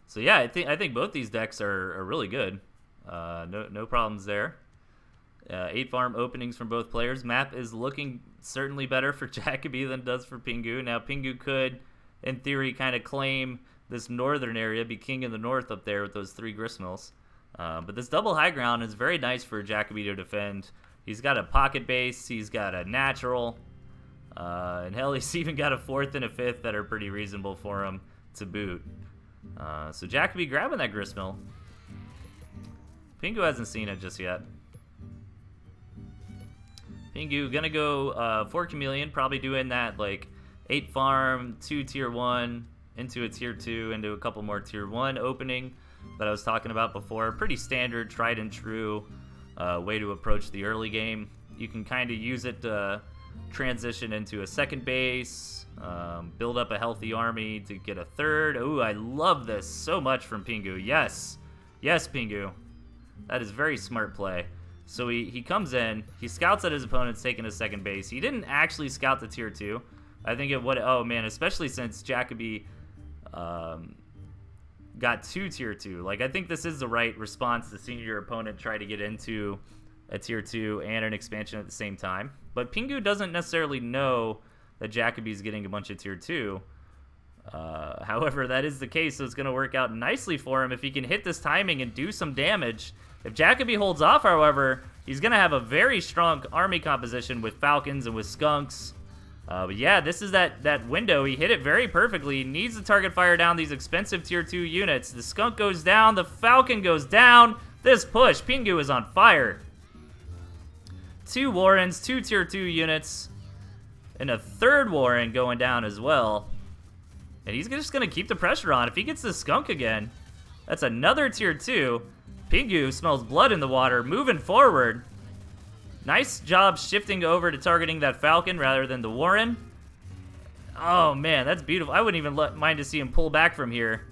So yeah, I think both these decks are really good. No problems there. 8 farm openings from both players. Map is looking certainly better for Jacoby than it does for Pingu. Now Pingu could, in theory, kind of claim this northern area, be king in the north up there with those 3 gristmills. But this double high ground is very nice for Jacoby to defend. He's got a pocket base. He's got a natural. And hell, he's even got a 4th and a 5th that are pretty reasonable for him to boot. So Jacoby grabbing that gristmill. Pingu hasn't seen it just yet. Pingu gonna go 4 chameleon, probably doing that like 8 farm, 2 tier 1, into a tier 2, into a couple more tier 1 opening that I was talking about before. Pretty standard, tried and true way to approach the early game. You can kind of use it to transition into a second base, build up a healthy army to get a 3rd. Ooh, I love this so much from Pingu. Yes, Pingu. That is very smart play. So he comes in, he scouts at his opponent's taking a second base. He didn't actually scout the tier 2. I think it would, oh man, especially since Jacoby got 2 tier 2. Like, I think this is the right response to seeing your opponent try to get into a tier 2 and an expansion at the same time. But Pingu doesn't necessarily know that Jacoby's getting a bunch of tier 2. However, that is the case, so it's going to work out nicely for him if he can hit this timing and do some damage. If Jacoby holds off, however, he's going to have a very strong army composition with falcons and with skunks. But yeah, this is that window. He hit it very perfectly. He needs to target fire down these expensive tier 2 units. The skunk goes down. The falcon goes down. This push, Pingu is on fire. 2 Warrens, 2 tier 2 units, and a 3rd Warren going down as well. And he's just going to keep the pressure on. If he gets the skunk again, that's another tier 2. Pingu smells blood in the water, moving forward. Nice job shifting over to targeting that falcon rather than the Warren. Oh man, that's beautiful. I wouldn't even mind to see him pull back from here.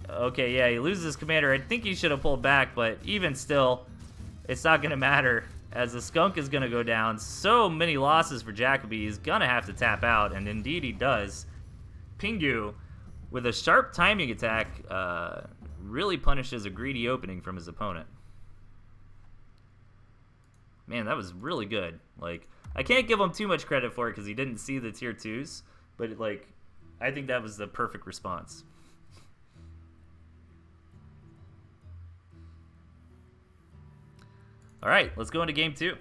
Okay, yeah, he loses his commander. I think he should have pulled back, but even still, it's not going to matter as the skunk is going to go down. So many losses for Jacoby. He's going to have to tap out, and indeed he does. Pingu, with a sharp timing attack, really punishes a greedy opening from his opponent. Man, that was really good. Like, I can't give him too much credit for it because he didn't see the tier 2s, but like, I think that was the perfect response. All right, let's go into game 2.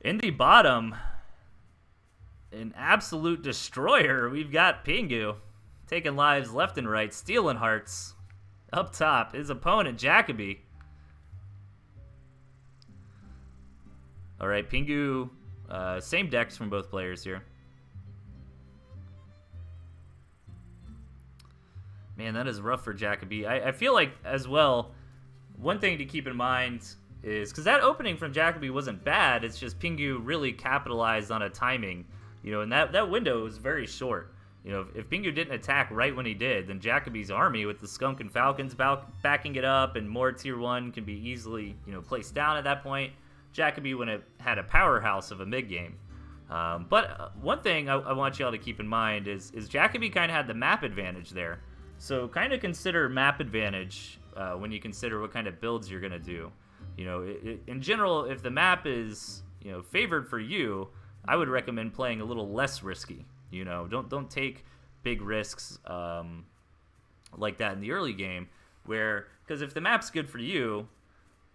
In the bottom, an absolute destroyer. We've got Pingu taking lives left and right, stealing hearts. Up top, his opponent, Jacoby. All right, Pingu, same decks from both players here. Man, that is rough for Jacoby. I feel like, as well, one thing to keep in mind is, because that opening from Jacoby wasn't bad, it's just Pingu really capitalized on a timing, you know, and that window was very short. You know, if Pingu didn't attack right when he did, then Jacoby's army with the skunk and falcons backing it up and more tier 1 can be easily, you know, placed down at that point. Jacoby would have had a powerhouse of a mid-game. But one thing I want y'all to keep in mind is Jacoby kind of had the map advantage there. So kind of consider map advantage when you consider what kind of builds you're going to do. You know, in general, if the map is, you know, favored for you, I would recommend playing a little less risky. You know, don't take big risks like that in the early game. because if the map's good for you,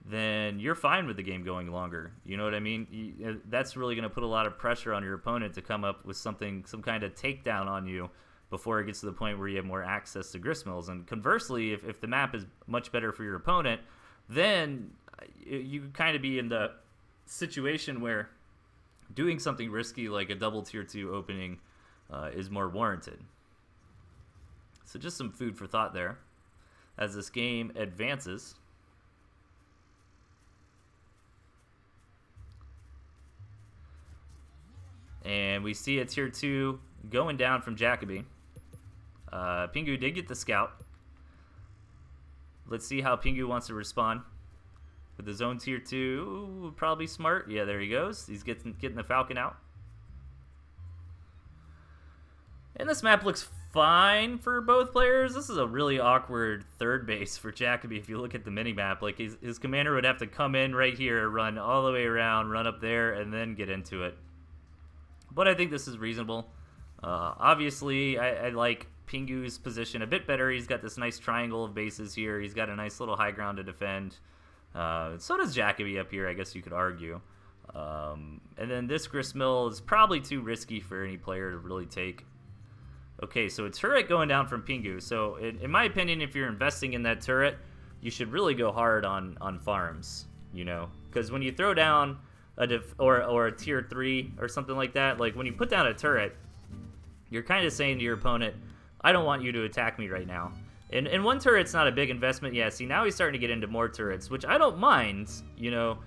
then you're fine with the game going longer. You know what I mean? That's really going to put a lot of pressure on your opponent to come up with some kind of takedown on you before it gets to the point where you have more access to gristmills. And conversely, if the map is much better for your opponent, then you kind of be in the situation where doing something risky like a double tier 2 opening is more warranted. So just some food for thought there as this game advances. And we see a tier 2 going down from Jacoby. Pingu did get the scout. Let's see how Pingu wants to respond. With his own tier 2, ooh, probably smart. Yeah, there he goes. He's getting the Falcon out. And this map looks fine for both players. This is a really awkward third base for Jacoby if you look at the mini-map. Like, his commander would have to come in right here, run all the way around, run up there, and then get into it. But I think this is reasonable. Obviously, I like Pingu's position a bit better. He's got this nice triangle of bases here. He's got a nice little high ground to defend. So does Jacoby up here, I guess you could argue. And then this gristmill is probably too risky for any player to really take. Okay, so a turret going down from Pingu. So in my opinion, if you're investing in that turret, you should really go hard on farms, you know? Because when you throw down or a tier 3 or something like that, like when you put down a turret, you're kind of saying to your opponent, I don't want you to attack me right now. And one turret's not a big investment. Yeah, see, now he's starting to get into more turrets, which I don't mind. You know,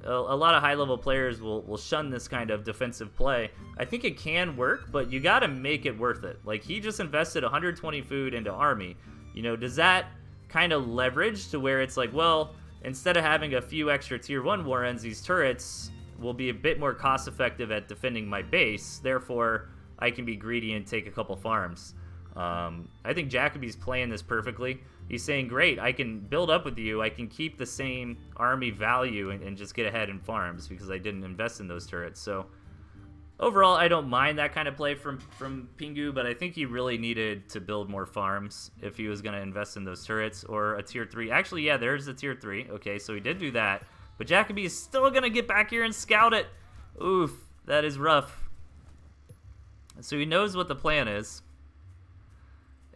a lot of high-level players will shun this kind of defensive play. I think it can work, but you got to make it worth it. Like, he just invested 120 food into army. You know, does that kind of leverage to where it's like, well, instead of having a few extra tier 1 warrens, these turrets will be a bit more cost-effective at defending my base. Therefore, I can be greedy and take a couple farms. I think Jacoby's playing this perfectly. He's saying, great, I can build up with you. I can keep the same army value and just get ahead in farms because I didn't invest in those turrets. So overall, I don't mind that kind of play from Pingu, but I think he really needed to build more farms if he was going to invest in those turrets or a tier 3. Actually, yeah, there's a tier 3. Okay, so he did do that. But Jacoby is still going to get back here and scout it. Oof, that is rough. So he knows what the plan is.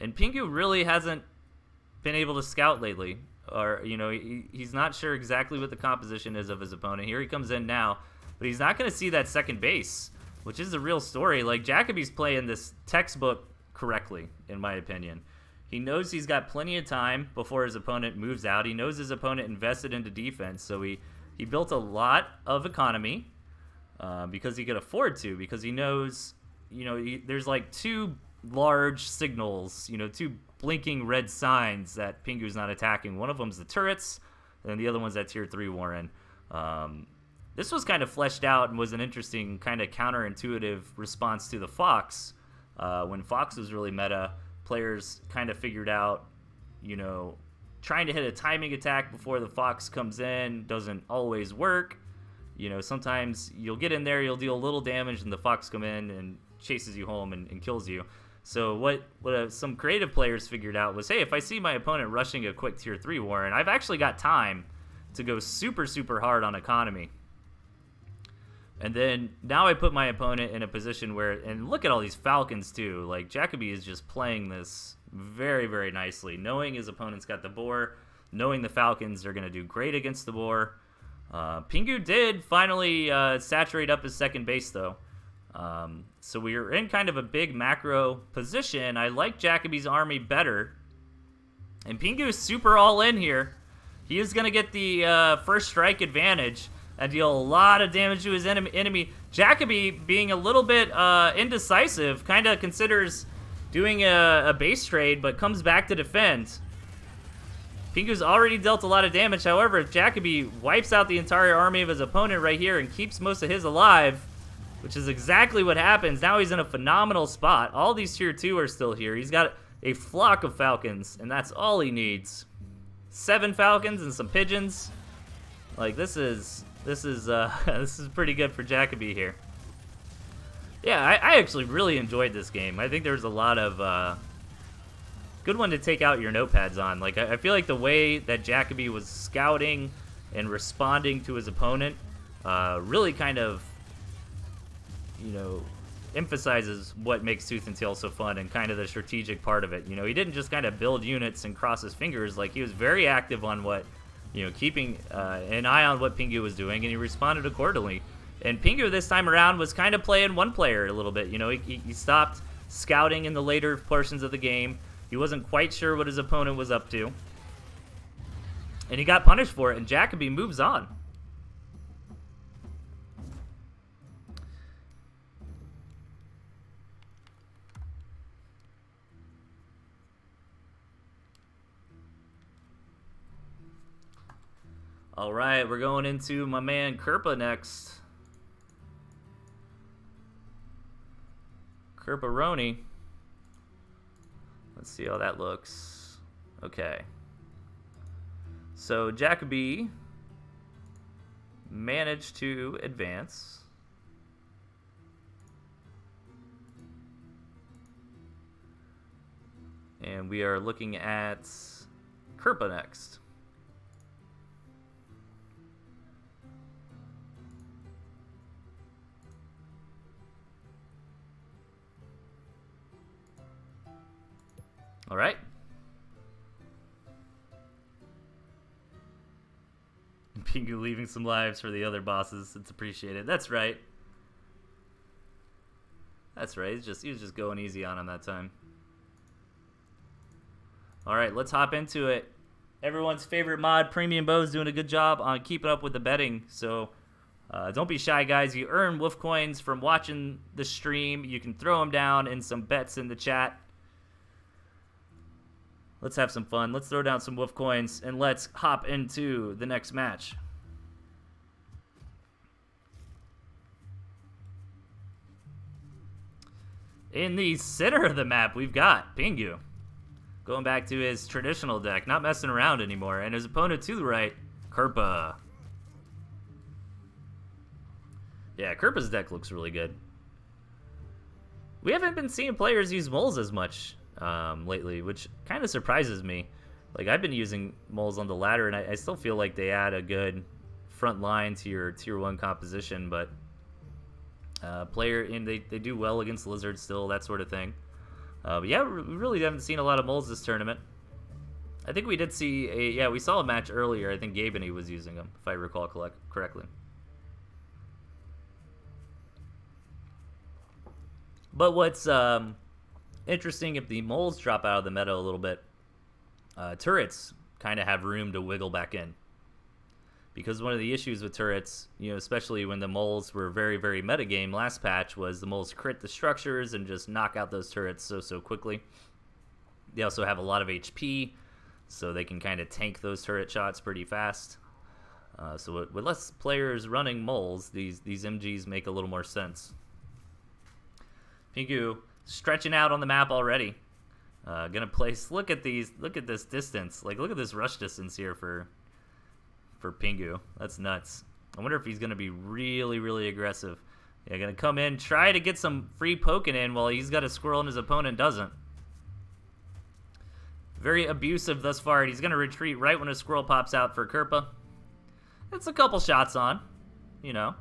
And Pingu really hasn't been able to scout lately. Or, you know, he's not sure exactly what the composition is of his opponent. Here he comes in now. But he's not going to see that second base, which is a real story. Like, Jacoby's playing this textbook correctly, in my opinion. He knows he's got plenty of time before his opponent moves out. He knows his opponent invested into defense. So he built a lot of economy because he could afford to. Because he knows, you know, there's like two large signals, you know, two blinking red signs that Pingu's not attacking. One of them's the turrets, and the other one's that tier 3 Warren. This was kind of fleshed out and was an interesting kind of counterintuitive response to the Fox. When Fox was really meta, players kind of figured out, you know, trying to hit a timing attack before the Fox comes in doesn't always work. You know, sometimes you'll get in there, you'll deal a little damage, and the Fox come in and chases you home and kills you. So what some creative players figured out was, hey, if I see my opponent rushing a quick tier 3 Warren, I've actually got time to go super, super hard on economy. And then now I put my opponent in a position where, and look at all these Falcons too. Like, Jacoby is just playing this very, very nicely, knowing his opponent's got the boar, knowing the Falcons are going to do great against the boar. Pingu did finally saturate up his second base, though. So we are in kind of a big macro position. I like Jacoby's army better. And Pingu is super all in here. He is going to get the first strike advantage and deal a lot of damage to his enemy. Jacoby, being a little bit indecisive, kind of considers doing a base trade, but comes back to defend. Pingu's already dealt a lot of damage. However, if Jacoby wipes out the entire army of his opponent right here and keeps most of his alive, which is exactly what happens, now he's in a phenomenal spot. All these tier 2 are still here. He's got a flock of Falcons, and that's all he needs. 7 Falcons and some pigeons. Like, this is pretty good for Jacoby here. Yeah, I actually really enjoyed this game. I think there's a lot of good one to take out your notepads on. Like, I feel like the way that Jacoby was scouting and responding to his opponent really kind of, you know, emphasizes what makes Tooth and Tail so fun and kind of the strategic part of it. You know, he didn't just kind of build units and cross his fingers. Like, he was very active on what, you know, keeping an eye on what Pingu was doing, and he responded accordingly. And Pingu this time around was kind of playing one player a little bit. You know, he stopped scouting in the later portions of the game. He wasn't quite sure what his opponent was up to. And he got punished for it, and Jacoby moves on. All right, we're going into my man Kerpa next. Kerparoni. Let's see how that looks. Okay. So Jacoby managed to advance. And we are looking at Kerpa next. All right. Pingu leaving some lives for the other bosses. It's appreciated. That's right. That's right. He was just going easy on him that time. All right, let's hop into it. Everyone's favorite mod, Premium Bo's doing a good job on keeping up with the betting. So don't be shy, guys. You earn wolf coins from watching the stream. You can throw them down in some bets in the chat. Let's have some fun. Let's throw down some wolf coins, and let's hop into the next match. In the center of the map, we've got Pingu. Going back to his traditional deck, not messing around anymore. And his opponent to the right, Kerpa. Yeah, Kerpa's deck looks really good. We haven't been seeing players use moles as much lately, which kind of surprises me. Like, I've been using moles on the ladder, and I still feel like they add a good front line to your tier 1 composition, but they do well against lizards still, that sort of thing. But yeah, we really haven't seen a lot of moles this tournament. I think we did see we saw a match earlier. I think Gabeney was using them, if I recall correctly. But what's interesting, if the moles drop out of the meta a little bit, turrets kind of have room to wiggle back in. Because one of the issues with turrets, you know, especially when the moles were very, very metagame last patch, was the moles crit the structures and just knock out those turrets so quickly. They also have a lot of HP, so they can kind of tank those turret shots pretty fast. So with less players running moles, these MGs make a little more sense. Pingu stretching out on the map already. Gonna place. Look at this distance. Like, look at this rush distance here for Pingu. That's nuts. I wonder if he's gonna be really, really aggressive. Yeah, gonna come in, try to get some free poking in while he's got a squirrel and his opponent doesn't. Very abusive thus far. He's gonna retreat right when a squirrel pops out for Kerpa. It's a couple shots on, you know.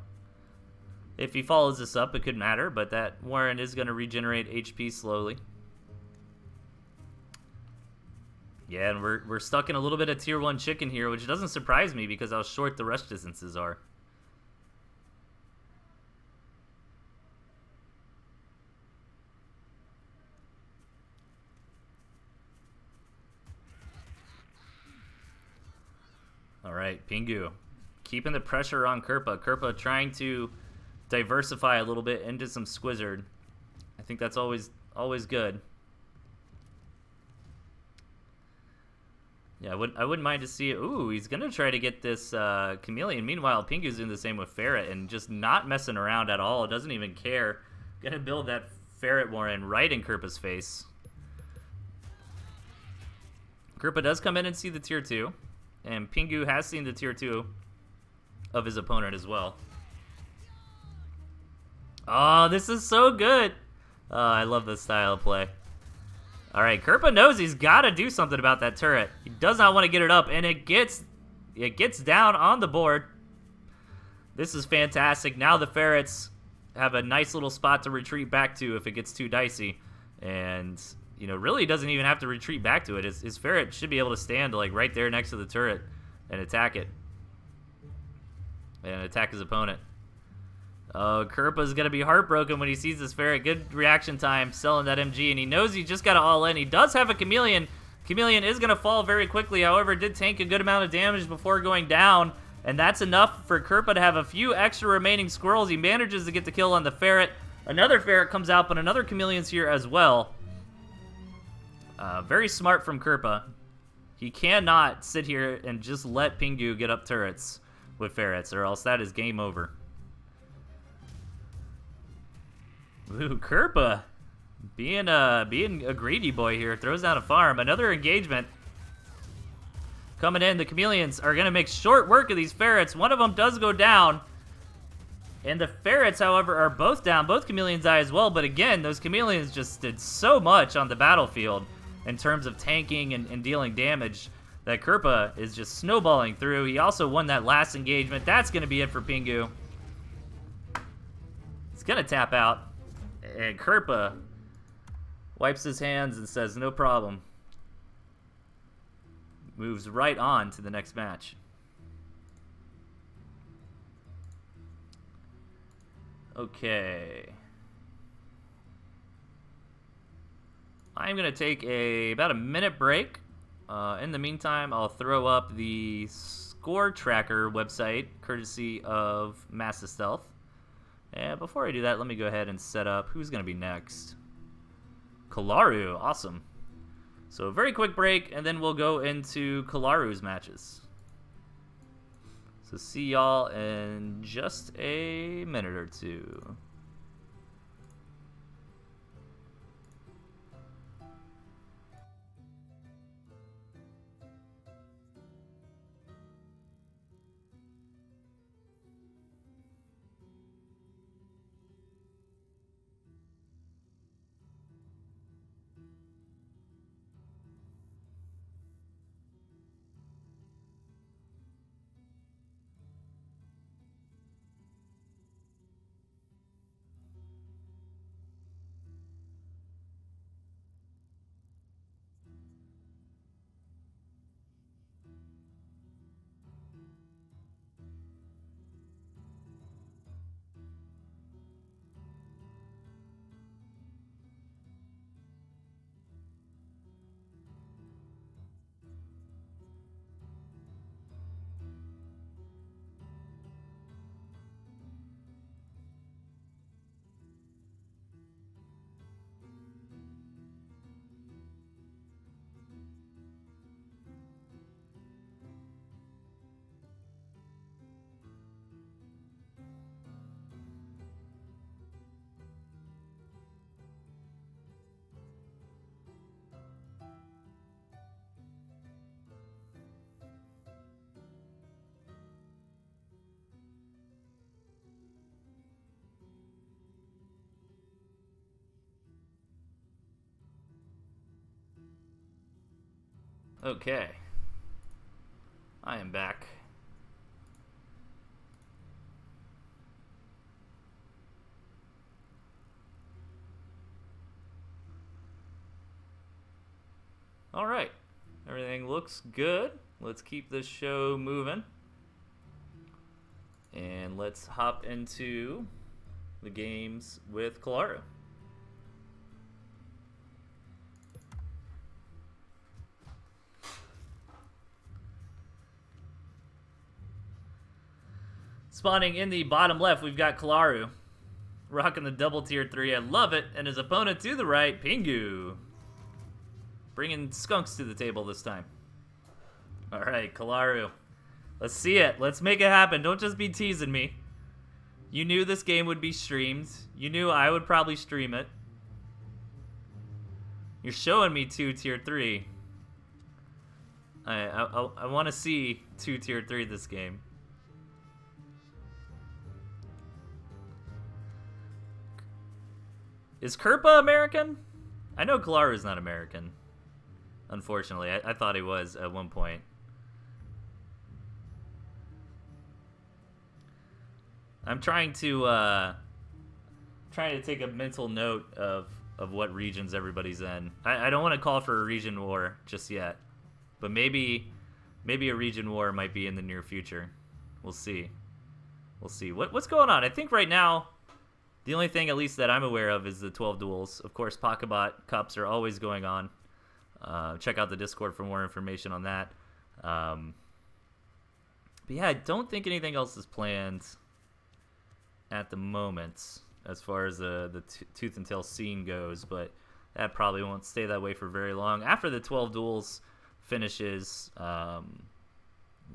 If he follows this up, it could matter, but that Warren is going to regenerate HP slowly. Yeah, and we're stuck in a little bit of tier 1 chicken here, which doesn't surprise me because how short the rush distances are. All right, Pingu keeping the pressure on Kerpa. Kerpa trying to diversify a little bit into some Squizzard. I think that's always good. Yeah, I wouldn't mind to see it. Ooh, he's gonna try to get this Chameleon. Meanwhile, Pingu's doing the same with Ferret and just not messing around at all. Doesn't even care. Gonna build that Ferret Warren right in Kerpa's face. Kerpa does come in and see the tier 2, and Pingu has seen the tier 2 of his opponent as well. Oh, this is so good. Oh, I love this style of play. All right, Kerpa knows he's got to do something about that turret. He does not want to get it up, and it gets down on the board. This is fantastic. Now the ferrets have a nice little spot to retreat back to if it gets too dicey. And, you know, really doesn't even have to retreat back to it. His ferret should be able to stand like right there next to the turret and attack it. And attack his opponent. Oh, Kerpa's going to be heartbroken when he sees this ferret. Good reaction time selling that MG, and he knows he just got to all in. He does have a chameleon. Chameleon is going to fall very quickly. However, did tank a good amount of damage before going down. And that's enough for Kerpa to have a few extra remaining squirrels. He manages to get the kill on the ferret. Another ferret comes out, but another chameleon's here as well. Very smart from Kerpa. He cannot sit here and just let Pingu get up turrets with ferrets, or else that is game over. Ooh, Kerpa being a greedy boy here. Throws down a farm. Another engagement. Coming in, the chameleons are going to make short work of these ferrets. One of them does go down. And the ferrets, however, are both down. Both chameleons die as well. But again, those chameleons just did so much on the battlefield in terms of tanking and dealing damage that Kerpa is just snowballing through. He also won that last engagement. That's going to be it for Pingu. He's going to tap out. And Kerpa wipes his hands and says, no problem. Moves right on to the next match. Okay. I'm going to take about a minute break. In the meantime, I'll throw up the score tracker website, courtesy of Massive Stealth. And before I do that, let me go ahead and set up who's going to be next. Kalaru, awesome. So a very quick break, and then we'll go into Kalaru's matches. So see y'all in just a minute or two. Okay. I am back. All right. Everything looks good. Let's keep this show moving. And let's hop into the games with Kalaru. Spawning in the bottom left, we've got Kalaru. Rocking the double tier 3. I love it. And his opponent to the right, Pingu. Bringing skunks to the table this time. All right, Kalaru. Let's see it. Let's make it happen. Don't just be teasing me. You knew this game would be streamed. You knew I would probably stream it. You're showing me 2 tier 3. I want to see 2 tier 3 this game. Is Kerpa American? I know Kalaru's not American. Unfortunately, I thought he was at one point. I'm trying to take a mental note of what regions everybody's in. I don't want to call for a region war just yet, but maybe a region war might be in the near future. We'll see. We'll see. What's going on? I think right now, the only thing, at least that I'm aware of, is the 12 duels. Of course, Pocketbot Cups are always going on. Check out the Discord for more information on that. But yeah, I don't think anything else is planned at the moment as far as the Tooth and Tail scene goes, but that probably won't stay that way for very long. After the 12 duels finishes,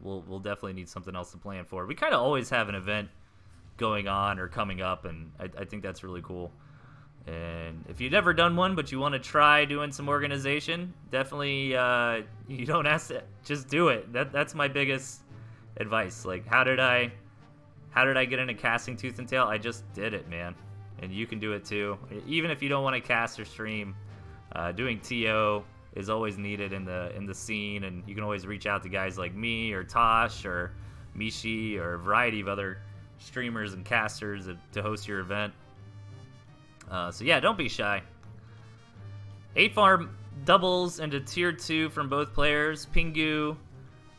we'll definitely need something else to plan for. We kind of always have an event going on or coming up, and I think that's really cool. And if you've never done one but you want to try doing some organization, definitely you don't ask to just do it. That's my biggest advice. Like, how did I get into casting Tooth and Tail? I just did it, man. And you can do it too. Even if you don't want to cast or stream, doing TO is always needed in the scene, and you can always reach out to guys like me or Tosh or Mishi or a variety of other streamers and casters to host your event. So yeah, don't be shy. 8 farm doubles into tier 2 from both players. Pingu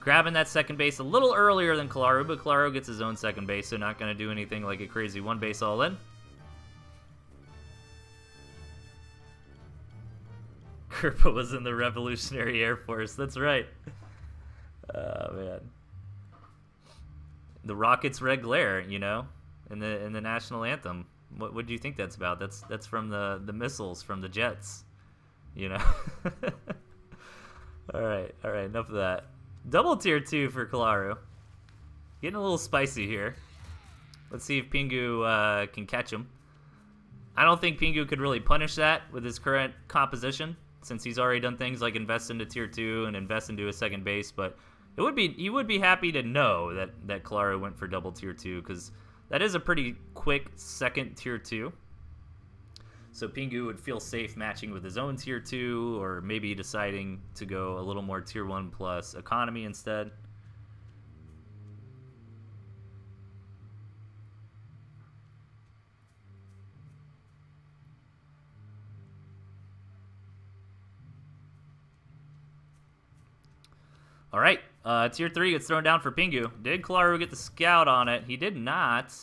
grabbing that second base a little earlier than Kalaru, but Kalaru gets his own second base, so not going to do anything like a crazy one base all in. Kerpa was in the Revolutionary Air Force. That's right. Oh, man. The Rockets' red glare, you know, in the national anthem. What do you think that's about? That's from the missiles from the jets, you know. All right. Enough of that. Double tier 2 for Kalaru. Getting a little spicy here. Let's see if Pingu can catch him. I don't think Pingu could really punish that with his current composition, since he's already done things like invest into tier 2 and invest into a second base. But you would be happy to know that Kalaru went for double tier 2, because that is a pretty quick second tier 2. So Pingu would feel safe matching with his own tier 2, or maybe deciding to go a little more tier 1 plus economy instead. All right, tier 3 gets thrown down for Pingu. Did Kalaru get the scout on it? He did not.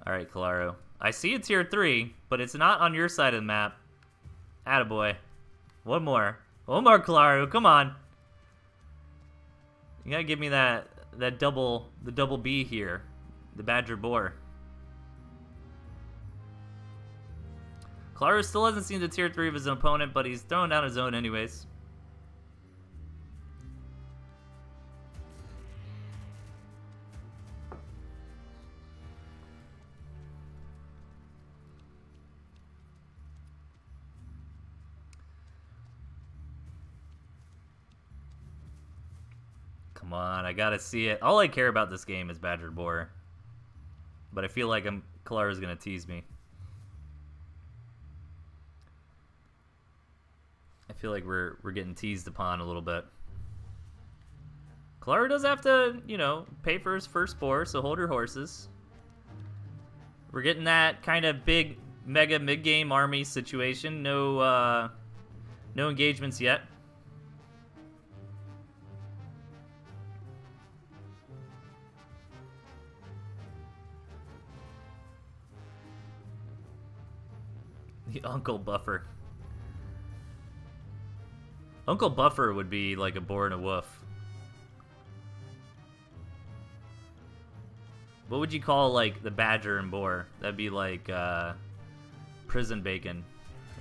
All right, Kalaru. I see a tier 3, but it's not on your side of the map. Attaboy. One more, Kalaru. Come on. You gotta give me the double B here, the Badger Boar. Kalaru still hasn't seen the tier 3 of his opponent, but he's throwing down his own anyways. Come on, I gotta see it. All I care about this game is Badger Boar. But I feel like Kalaru's gonna tease me. I feel like we're getting teased upon a little bit. Kalaru does have to, you know, pay for his first boar, so hold your horses. We're getting that kind of big, mega mid-game army situation. No engagements yet. The Uncle Buffer. Uncle Buffer would be like a boar and a wolf. What would you call like the badger and boar? That'd be like prison bacon,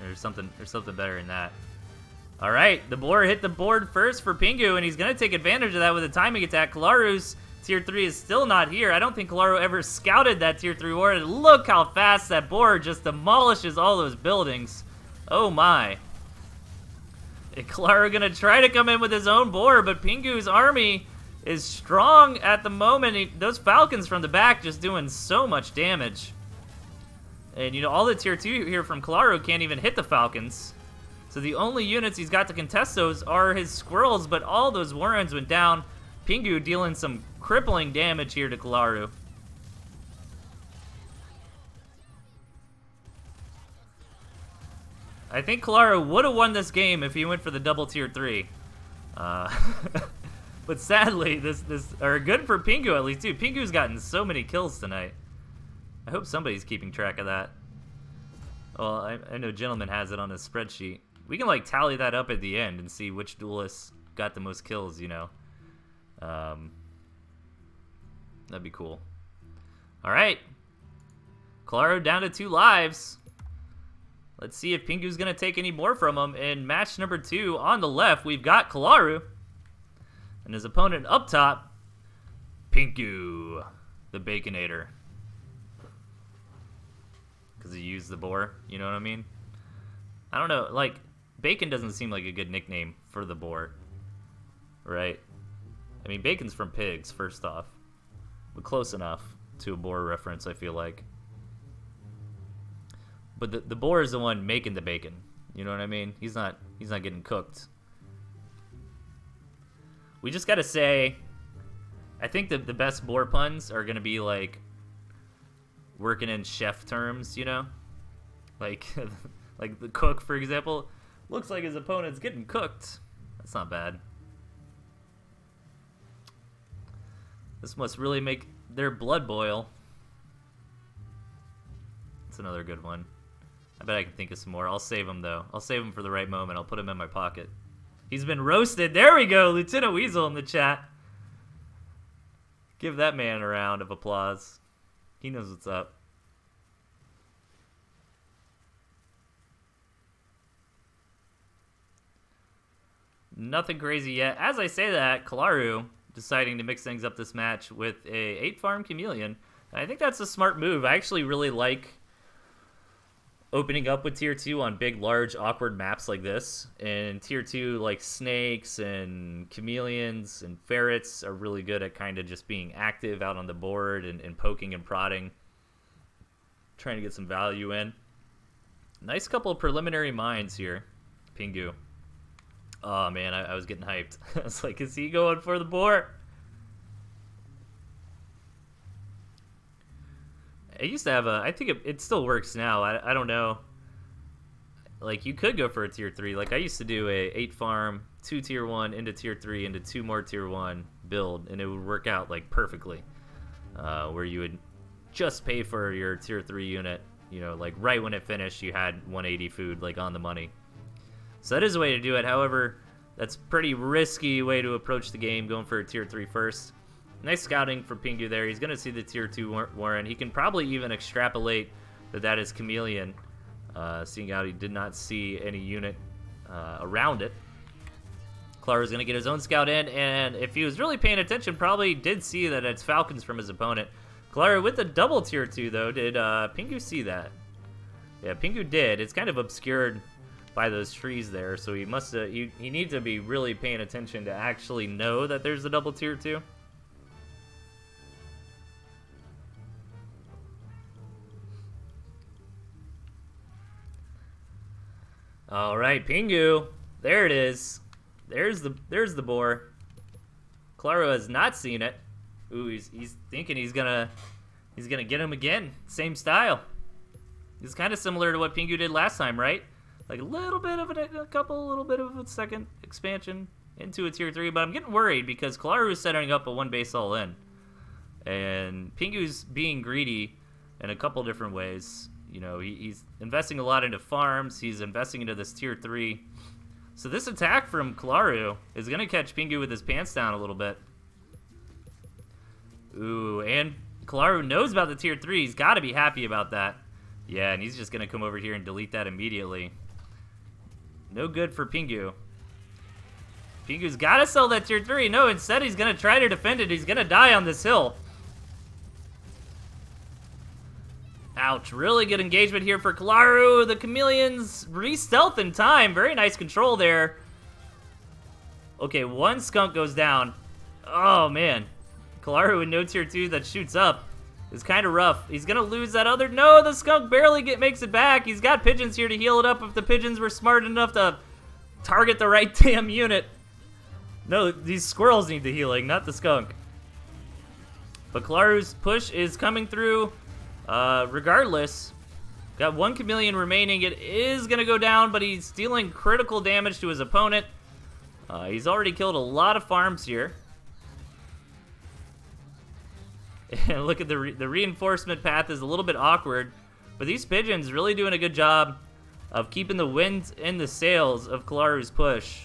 or something better than that. All right, the boar hit the board first for Pingu, and he's gonna take advantage of that with a timing attack. Kalaru's tier 3 is still not here. I don't think Kalaru ever scouted that tier 3 war. And look how fast that boar just demolishes all those buildings. Oh my. And Kalaru gonna try to come in with his own boar, but Pingu's army is strong at the moment. Those falcons from the back just doing so much damage. And, you know, all the tier 2 here from Kalaru can't even hit the Falcons. So the only units he's got to contest those are his squirrels, but all those Warrens went down. Pingu dealing some crippling damage here to Kalaru. I think Kalaru would have won this game if he went for the double tier 3. But sadly, or good for Pingu at least too. Pingu's gotten so many kills tonight. I hope somebody's keeping track of that. Well, I know Gentleman has it on his spreadsheet. We can like tally that up at the end and see which duelists got the most kills, you know. That'd be cool. All right. Kalaru down to 2 lives. Let's see if Pingu's going to take any more from him. In match number 2, on the left, we've got Kalaru. And his opponent up top, Pingu, the Baconator. Because he used the boar, you know what I mean? I don't know, like, Bacon doesn't seem like a good nickname for the boar. Right? I mean, bacon's from pigs, first off. But close enough to a boar reference, I feel like. But the boar is the one making the bacon. You know what I mean? He's not getting cooked. We just gotta say, I think the best boar puns are gonna be like working in chef terms, you know? Like like the cook, for example, looks like his opponent's getting cooked. That's not bad. This must really make their blood boil. That's another good one. I bet I can think of some more. I'll save them, though. I'll save them for the right moment. I'll put them in my pocket. He's been roasted. There we go. Lieutenant Weasel in the chat. Give that man a round of applause. He knows what's up. Nothing crazy yet. As I say that, Kalaru deciding to mix things up this match with a 8-farm Chameleon. And I think that's a smart move. I actually really like opening up with tier 2 on big, large, awkward maps like this. And tier 2, like snakes and chameleons and ferrets, are really good at kind of just being active out on the board and poking and prodding. Trying to get some value in. Nice couple of preliminary mines here, Pingu. Oh man, I was getting hyped. I was like, is he going for the boar? I used to have I think it still works now. I don't know. Like, you could go for a tier 3. Like, I used to do a 8-farm, 2 tier 1, into tier 3, into 2 more tier 1 build, and it would work out, like, perfectly. Where you would just pay for your tier 3 unit, you know, like, right when it finished, you had 180 food, like, on the money. So that is a way to do it. However, that's a pretty risky way to approach the game, going for a tier 3 first. Nice scouting for Pingu there. He's going to see the tier 2 Warren. He can probably even extrapolate that is Chameleon, seeing out he did not see any unit around it. Kalaru's going to get his own scout in, and if he was really paying attention, probably did see that it's Falcons from his opponent. Kalaru with the double tier 2, though. Did Pingu see that? Yeah, Pingu did. It's kind of obscured by those trees there, so he must he needs to be really paying attention to actually know that there's a double tier 2. All right, Pingu. There it is. There's the boar. Kalaru has not seen it. Ooh, he's thinking he's gonna get him again. Same style. It's kind of similar to what Pingu did last time, right? Like a little bit of a second expansion into a tier 3, but I'm getting worried because Kalaru is setting up a 1 base all in, and Pingu's being greedy in a couple different ways. You know, he's investing a lot into farms. He's investing into this tier 3. So this attack from Kalaru is going to catch Pingu with his pants down a little bit. Ooh, and Kalaru knows about the tier 3. He's got to be happy about that. Yeah, and he's just going to come over here and delete that immediately. No good for Pingu. Pingu's got to sell that tier 3. No, instead he's going to try to defend it. He's going to die on this hill. Ouch, really good engagement here for Kalaru. The Chameleons re-stealth in time. Very nice control there. Okay, 1 skunk goes down. Oh, man. Kalaru with no tier 2 that shoots up. is kind of rough. He's going to lose that other. No, the skunk barely makes it back. He's got pigeons here to heal it up if the pigeons were smart enough to target the right damn unit. No, these squirrels need the healing, not the skunk. But Klaru's push is coming through regardless. Got one chameleon remaining. It is going to go down, but he's dealing critical damage to his opponent. He's already killed a lot of farms here. And look at the reinforcement path is a little bit awkward, but these pigeons really doing a good job of keeping the wind in the sails of Klaru's push.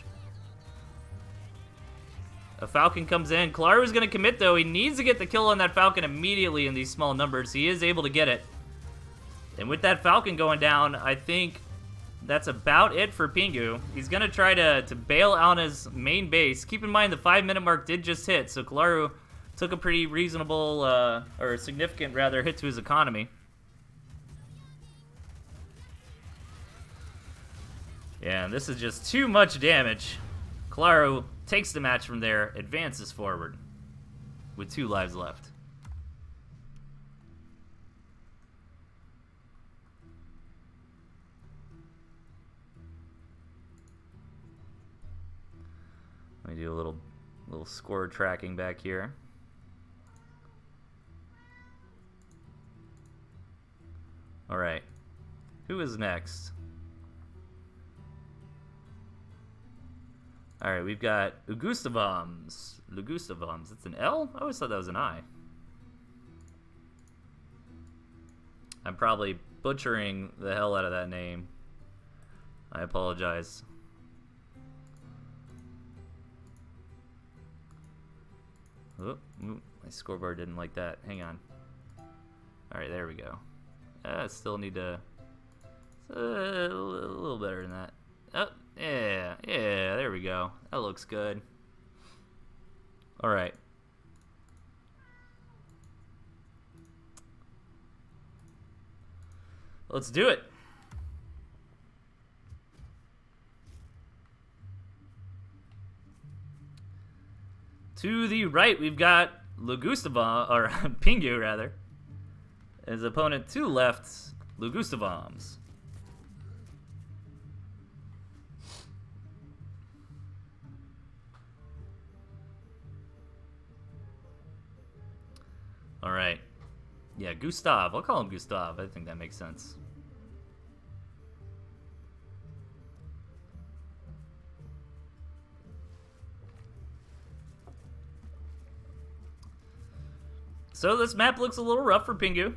A falcon comes in. Klaru's going to commit, though. He needs to get the kill on that falcon immediately in these small numbers. He is able to get it. And with that falcon going down, I think that's about it for Pingu. He's going to try to bail on his main base. Keep in mind the 5-minute mark did just hit, so Klaru took a pretty reasonable, or significant rather, hit to his economy. Yeah, and this is just too much damage. Klaru takes the match from there, advances forward with 2 lives left. Let me do a little score tracking back here. All right, who is next? All right, we've got Lugustavams. Lugustavams. It's an L? I always thought that was an I. I'm probably butchering the hell out of that name. I apologize. Oh, my scoreboard didn't like that. Hang on. All right, there we go. I still need to... a little better than that. Oh, yeah, there we go. That looks good. All right. Let's do it. To the right, we've got Lugustava, or Pingu, rather. His opponent to the left, Lugustavams. All right. Yeah, Gustav. I'll call him Gustav. I think that makes sense. So this map looks a little rough for Pingu.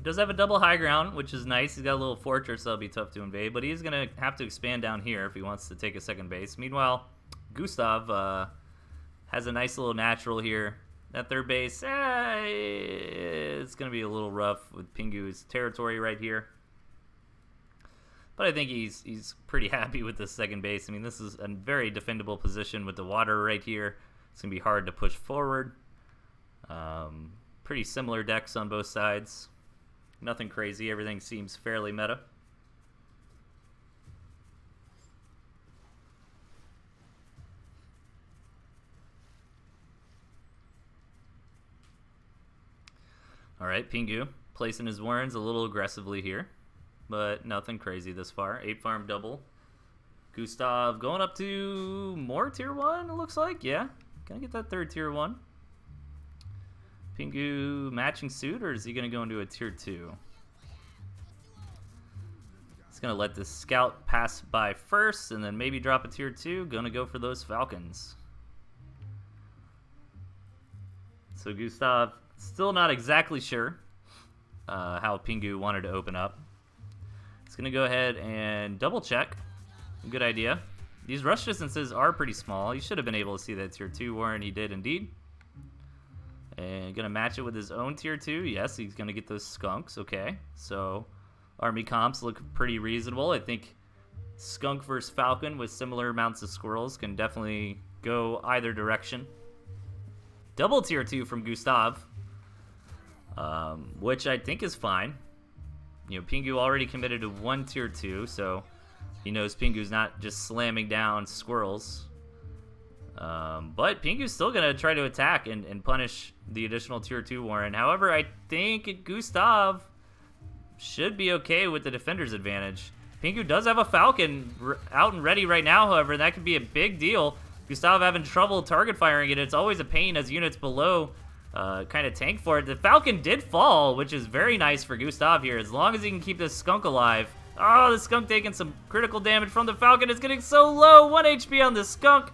Does have a double high ground, which is nice. He's got a little fortress that'll be tough to invade, but he's going to have to expand down here if he wants to take a second base. Meanwhile, Gustav has a nice little natural here. That third base, it's going to be a little rough with Pingu's territory right here. But I think he's pretty happy with this second base. I mean, this is a very defendable position with the water right here. It's going to be hard to push forward. Pretty similar decks on both sides. Nothing crazy. Everything seems fairly meta. All right, Pingu placing his warrens a little aggressively here, but nothing crazy this far. 8-farm double. Gustav going up to more tier 1, it looks like. Yeah, gonna get that third tier 1. Pingu matching suit, or is he gonna go into a tier 2? He's gonna let this scout pass by first and then maybe drop a tier 2. Gonna go for those falcons. So Gustav still not exactly sure how Pingu wanted to open up. He's gonna go ahead and double check. Good idea. These rush distances are pretty small. He should have been able to see that tier 2 warren. He did indeed. And gonna match it with his own tier 2. Yes, he's gonna get those skunks. Okay, so army comps look pretty reasonable. I think skunk versus falcon with similar amounts of squirrels can definitely go either direction. Double tier 2 from Gustav, which I think is fine. You know, Pingu already committed to 1 tier 2, so he knows Pingu's not just slamming down squirrels. But Pingu's still going to try to attack and punish the additional tier 2 Warren. However, I think Gustav should be okay with the defender's advantage. Pingu does have a Falcon out and ready right now, however, and that could be a big deal. Gustav having trouble target firing it. It's always a pain as units below kind of tank for it. The Falcon did fall, which is very nice for Gustav here, as long as he can keep this skunk alive. Oh, the skunk taking some critical damage from the Falcon. It's getting so low. 1 HP on the skunk.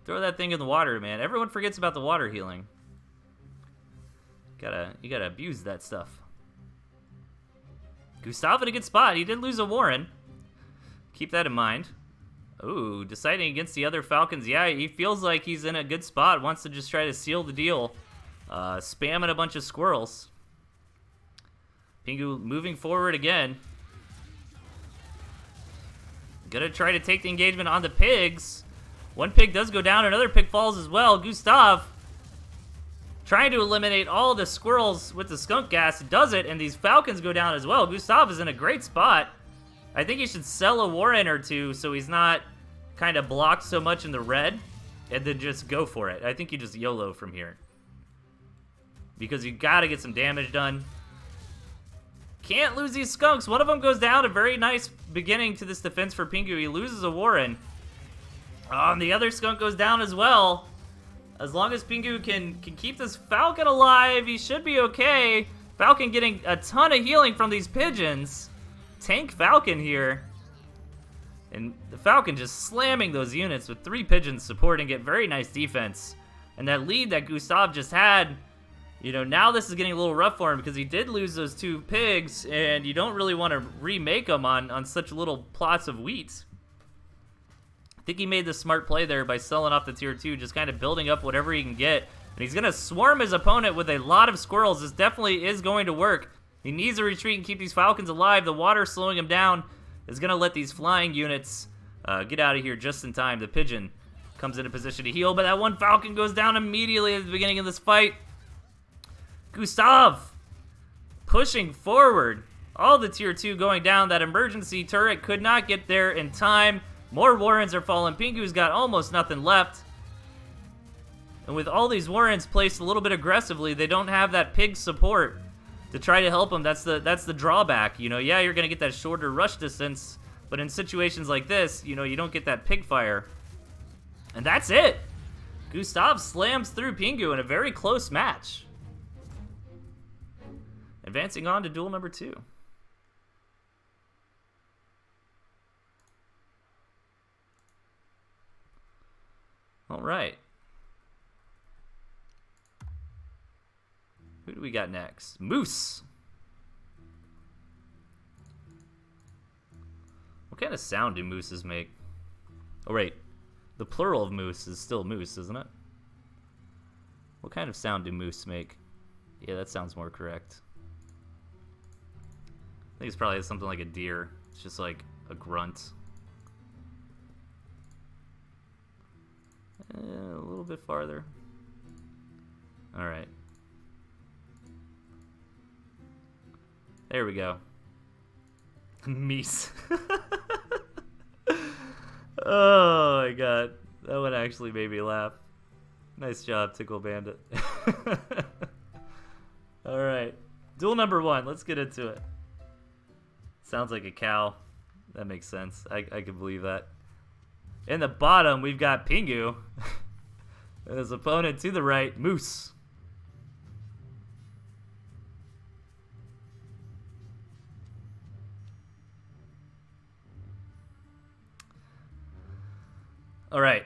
Throw that thing in the water, man. Everyone forgets about the water healing. You gotta abuse that stuff. Gustav in a good spot. He did lose a Warren. Keep that in mind. Ooh, deciding against the other Falcons. Yeah, he feels like he's in a good spot. Wants to just try to seal the deal. Spamming a bunch of squirrels. Pingu moving forward again. Gonna try to take the engagement on the pigs. One pig does go down. Another pig falls as well. Gustav trying to eliminate all the squirrels with the skunk gas. Does it, and these Falcons go down as well. Gustav is in a great spot. I think he should sell a Warren or two so he's not kind of blocked so much in the red, and then just go for it. I think you just YOLO from here, because you got to get some damage done. Can't lose these skunks. One of them goes down. A very nice beginning to this defense for Pingu. He loses a Warren. Oh, and the other skunk goes down as well. As long as Pingu can keep this Falcon alive, he should be okay. Falcon getting a ton of healing from these pigeons. Tank Falcon here. And the Falcon just slamming those units with 3 pigeons supporting it. Very nice defense. And that lead that Gustav just had, you know, now this is getting a little rough for him because he did lose those 2 pigs, and you don't really want to remake them on such little plots of wheat. I think he made the smart play there by selling off the tier 2, just kind of building up whatever he can get. And he's going to swarm his opponent with a lot of squirrels. This definitely is going to work. He needs to retreat and keep these Falcons alive. The water slowing him down is going to let these flying units get out of here just in time. The pigeon comes into position to heal, but that one Falcon goes down immediately at the beginning of this fight. Gustav pushing forward. All the tier 2 going down. That emergency turret could not get there in time. More Warrens are falling. Pingu's got almost nothing left. And with all these Warrens placed a little bit aggressively, they don't have that pig support to try to help him. That's the drawback. You know, yeah, you're going to get that shorter rush distance, but in situations like this, you know, you don't get that pig fire. And that's it. Gustav slams through Pingu in a very close match. Advancing on to duel number 2. All right. Who do we got next? Moose. What kind of sound do mooses make? Oh, wait. The plural of moose is still moose, isn't it? What kind of sound do moose make? Yeah, that sounds more correct. I think it's probably something like a deer. It's just like a grunt. A little bit farther. All right. There we go. Meese. Oh my god. That one actually made me laugh. Nice job, Tickle Bandit. Alright. Duel number 1. Let's get into it. Sounds like a cow. That makes sense. I can believe that. In the bottom, we've got Pingu. And his opponent to the right, Moose. All right.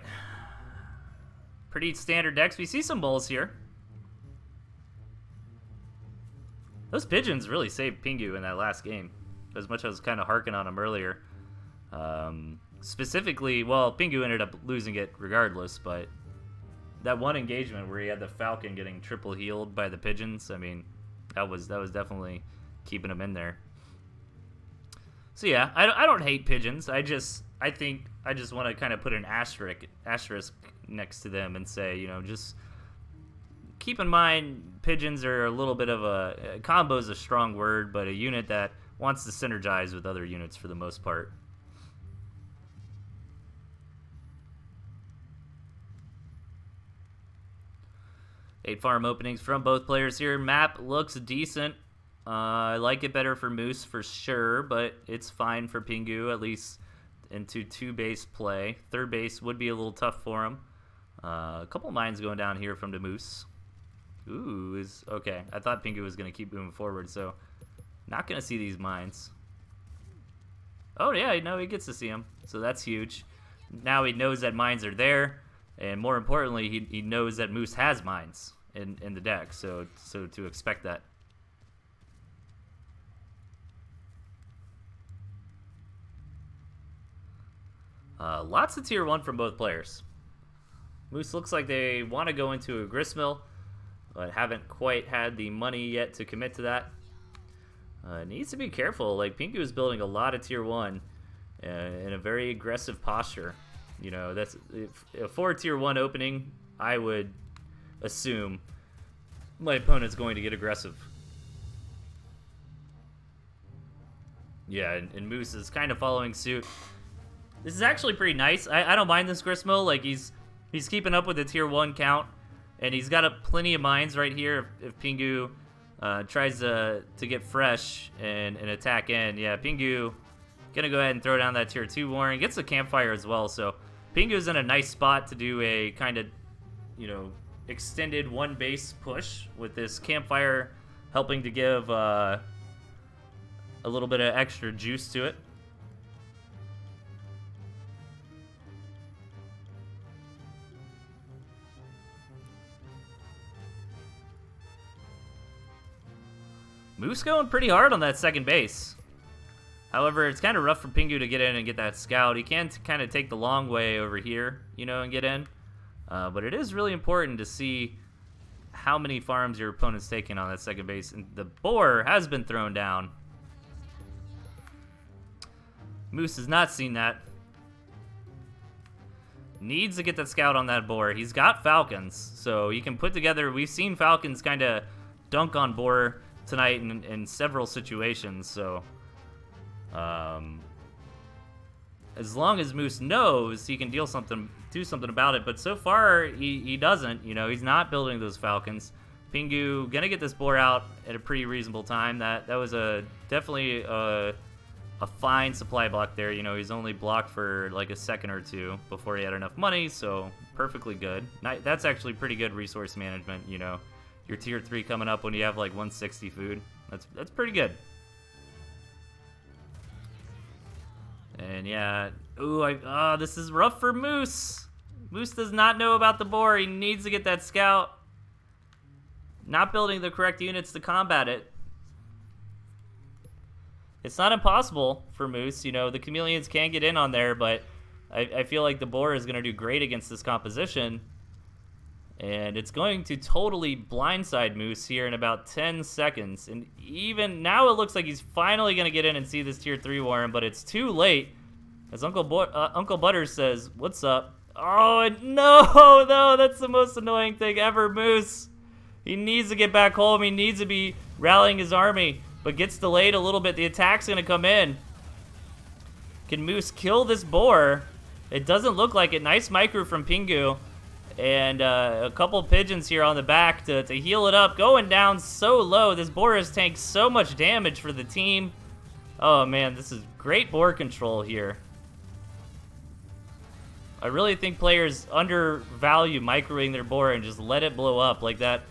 Pretty standard decks. We see some bulls here. Those pigeons really saved Pingu in that last game. As much as I was kind of harking on him earlier. Specifically, well, Pingu ended up losing it regardless, but that one engagement where he had the Falcon getting triple healed by the pigeons, I mean, that was definitely keeping him in there. So yeah, I don't hate pigeons. I think I just want to kind of put an asterisk next to them and say, you know, just keep in mind pigeons are a little bit of a combo is a strong word, but a unit that wants to synergize with other units for the most part. 8 farm openings from both players here. Map looks decent. I like it better for Moose for sure, but it's fine for Pingu, at least into 2-base play. 3rd base would be a little tough for him. A couple mines going down here from the Moose. Ooh, okay. I thought Pingu was going to keep moving forward, so not going to see these mines. Oh, yeah, no, he gets to see them, so that's huge. Now he knows that mines are there, and more importantly, he knows that Moose has mines in the deck, so to expect that. Lots of tier 1 from both players. Moose looks like they want to go into a gristmill, but haven't quite had the money yet to commit to that. Needs to be careful. Like, Pingu is building a lot of tier 1 in a very aggressive posture. You know, that's for a tier 1 opening, I would assume my opponent's going to get aggressive. Yeah, and Moose is kind of following suit. This is actually pretty nice. I don't mind this gristmill. Like, he's keeping up with the tier 1 count, and he's got plenty of mines right here if Pingu tries to get fresh and attack in. Yeah, Pingu gonna go ahead and throw down that tier 2 warren. Gets a campfire as well, so Pingu's in a nice spot to do a kind of, you know, extended 1-base push with this campfire helping to give a little bit of extra juice to it. Moose going pretty hard on that 2nd base. However, it's kind of rough for Pingu to get in and get that scout. He can kind of take the long way over here, you know, and get in. But it is really important to see how many farms your opponent's taking on that 2nd base. And the boar has been thrown down. Moose has not seen that. Needs to get that scout on that boar. He's got falcons, so he can put together... We've seen falcons kind of dunk on boar tonight in several situations, so as long as Moose knows, he can do something about it. But so far he doesn't. You know, he's not building those falcons. Pingu gonna get this boar out at a pretty reasonable time. That was definitely a fine supply block there. You know, he's only blocked for like a second or two before he had enough money, so perfectly good. That's actually pretty good resource management. You know, your tier 3 coming up when you have like 160 food. That's pretty good. And yeah, ooh, this is rough for Moose. Moose does not know about the boar. He needs to get that scout. Not building the correct units to combat it. It's not impossible for Moose. You know, the chameleons can get in on there, but I feel like the boar is going to do great against this composition. And it's going to totally blindside Moose here in about 10 seconds. And even now it looks like he's finally going to get in and see this tier 3 warren, but it's too late. As Uncle Butters says, "What's up?" Oh, no, that's the most annoying thing ever, Moose. He needs to get back home. He needs to be rallying his army, but gets delayed a little bit. The attack's going to come in. Can Moose kill this boar? It doesn't look like it. Nice micro from Pingu. And a couple pigeons here on the back to heal it up. Going down so low. This boar has tanked so much damage for the team. Oh, man, this is great boar control here. I really think players undervalue microing their boar and just let it blow up. Like that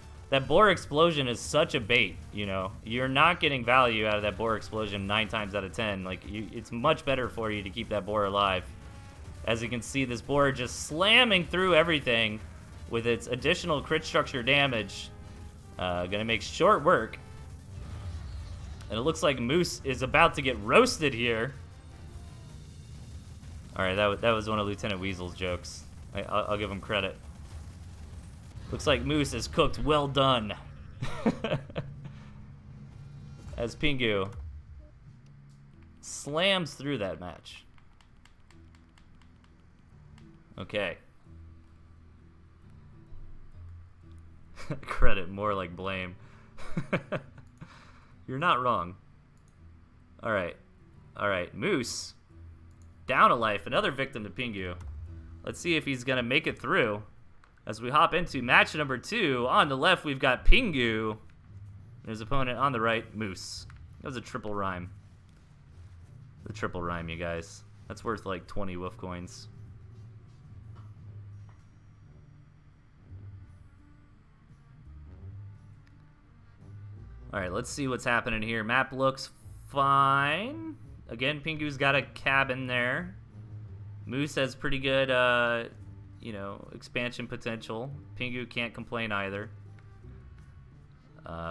boar explosion is such a bait, you know. You're not getting value out of that boar explosion 9 times out of 10. Like, it's much better for you to keep that boar alive. As you can see, this boar just slamming through everything with its additional crit structure damage. Gonna make short work. And it looks like Moose is about to get roasted here. Alright, that was one of Lieutenant Weasel's jokes. I'll give him credit. Looks like Moose is cooked well done. As Pingu slams through that match. Okay. Credit, more like blame. You're not wrong. Alright. Alright, Moose. Down a life, another victim to Pingu. Let's see if he's going to make it through. as we hop into match number 2. On the left, we've got Pingu, and his opponent on the right, Moose. That was a triple rhyme. The triple rhyme, you guys. That's worth like 20 wolf coins. Alright, let's see what's happening here. Map looks fine. Again, Pingu's got a cabin there. Moose has pretty good, you know, expansion potential. Pingu can't complain either.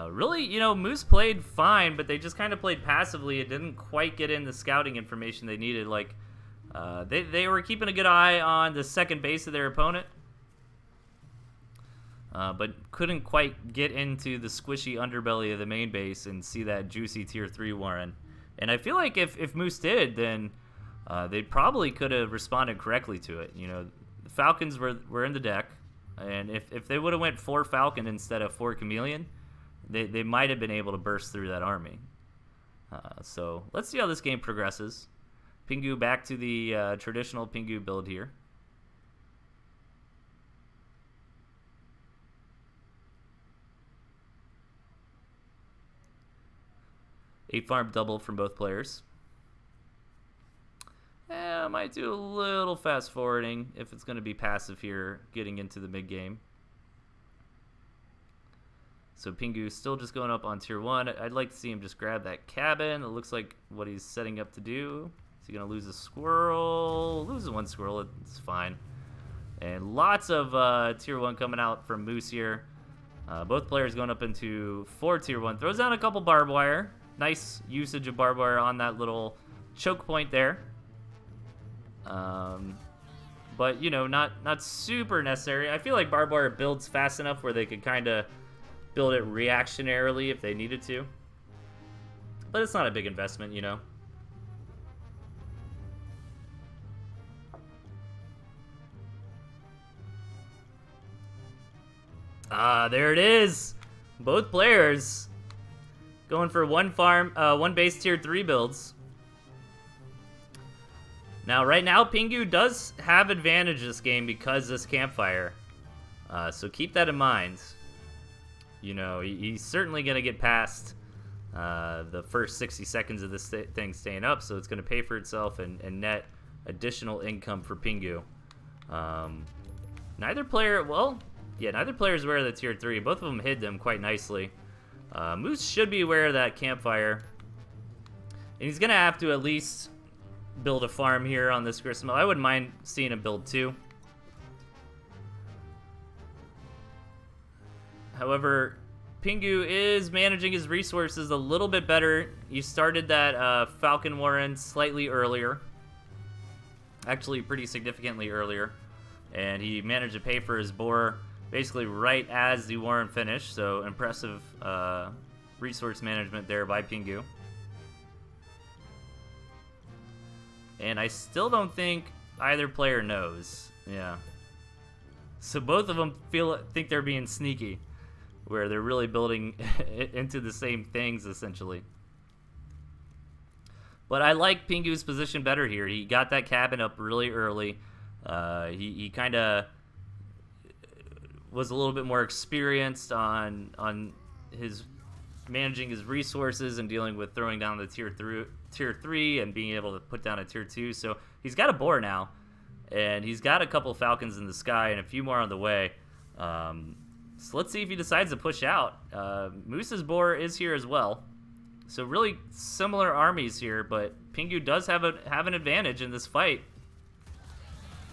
Really, you know, Moose played fine, but they just kind of played passively. It didn't quite get in the scouting information they needed. Like, they were keeping a good eye on the second base of their opponent, but couldn't quite get into the squishy underbelly of the main base and see that juicy tier 3 Warren. And I feel like if Moose did, then they probably could have responded correctly to it. You know, the Falcons were in the deck, and if they would have went 4 Falcon instead of 4 Chameleon, they might have been able to burst through that army. So let's see how this game progresses. Pingu back to the traditional Pingu build here. Eight farm double from both players. I might do a little fast forwarding if it's going to be passive here, getting into the mid game. So Pingu still just going up on tier 1. I'd like to see him just grab that cabin. It looks like what he's setting up to do. Is he going to lose a squirrel? Loses 1 squirrel. It's fine. And lots of tier 1 coming out from Moose here. Both players going up into 4 tier 1. Throws down a couple barbed wire. Nice usage of barbed wire on that little choke point there. But, you know, not super necessary. I feel like barbed wire builds fast enough where they could kind of build it reactionarily if they needed to. But it's not a big investment, you know. There it is. Both players going for one base tier 3 builds. Now, right now, Pingu does have advantage this game because this campfire. So keep that in mind. You know, he's certainly going to get past the first 60 seconds of this thing staying up, so it's going to pay for itself and net additional income for Pingu. Neither player is aware of the tier 3. Both of them hid them quite nicely. Moose should be aware of that campfire. And he's going to have to at least build a farm here on this gristmill. I wouldn't mind seeing him build 2. However, Pingu is managing his resources a little bit better. He started that Falcon Warren slightly earlier. Actually, pretty significantly earlier. And he managed to pay for his boar basically right as the Warren finished. So impressive resource management there by Pingu. And I still don't think either player knows. Yeah. So both of them think they're being sneaky, where they're really building into the same things, essentially. But I like Pingu's position better here. He got that cabin up really early. He kind of was a little bit more experienced on his managing his resources and dealing with throwing down the tier 3 and being able to put down a tier 2. So he's got a boar now, and he's got a couple Falcons in the sky and a few more on the way. So let's see if he decides to push out. Moose's boar is here as well. So really similar armies here, but Pingu does have an advantage in this fight.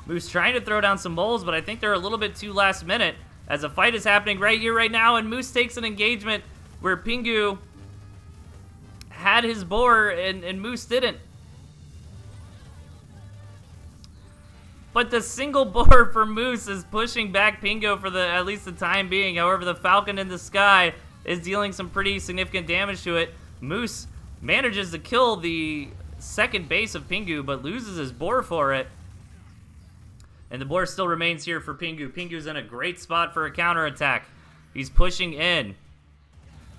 Moose trying to throw down some moles, but I think they're a little bit too last minute as a fight is happening right here, right now, and Moose takes an engagement where Pingu had his boar and Moose didn't. But the single boar for Moose is pushing back Pingu for at least the time being. However, the Falcon in the sky is dealing some pretty significant damage to it. Moose manages to kill the second base of Pingu, but loses his boar for it. And the boar still remains here for Pingu. Pingu's in a great spot for a counterattack. He's pushing in.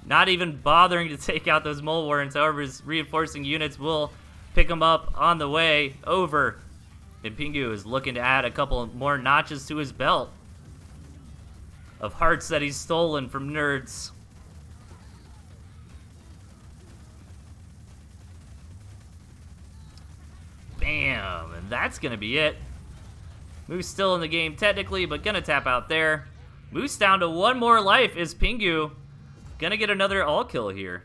Not even bothering to take out those mole warrens. However, his reinforcing units will pick him up on the way over. And Pingu is looking to add a couple more notches to his belt. of hearts that he's stolen from nerds. Bam, and that's gonna be it. Moose still in the game technically, but gonna tap out there. Moose down to one more life. Is Pingu gonna get another all kill here?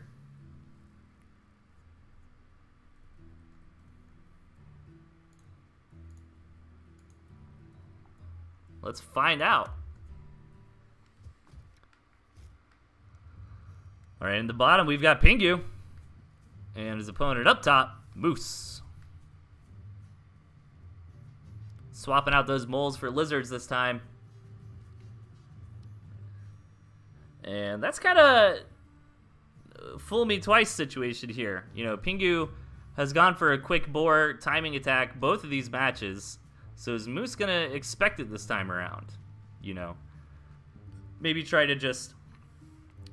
Let's find out. All right, in the bottom, we've got Pingu. And his opponent up top, Moose. Swapping out those moles for lizards this time. And that's kind of fool me twice situation here. You know, Pingu has gone for a quick boar timing attack both of these matches. So is Moose going to expect it this time around? You know, maybe try to just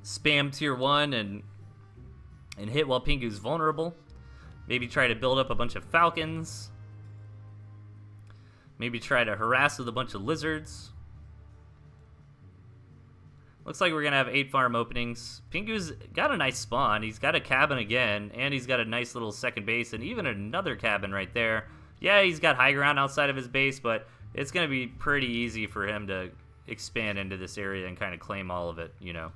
spam tier 1 and hit while Pingu's vulnerable. Maybe try to build up a bunch of falcons. Maybe try to harass with a bunch of lizards. Looks like we're going to have 8 farm openings. Pingu's got a nice spawn. He's got a cabin again, and he's got a nice little second base, and even another cabin right there. Yeah, he's got high ground outside of his base, but it's going to be pretty easy for him to expand into this area and kind of claim all of it, you know.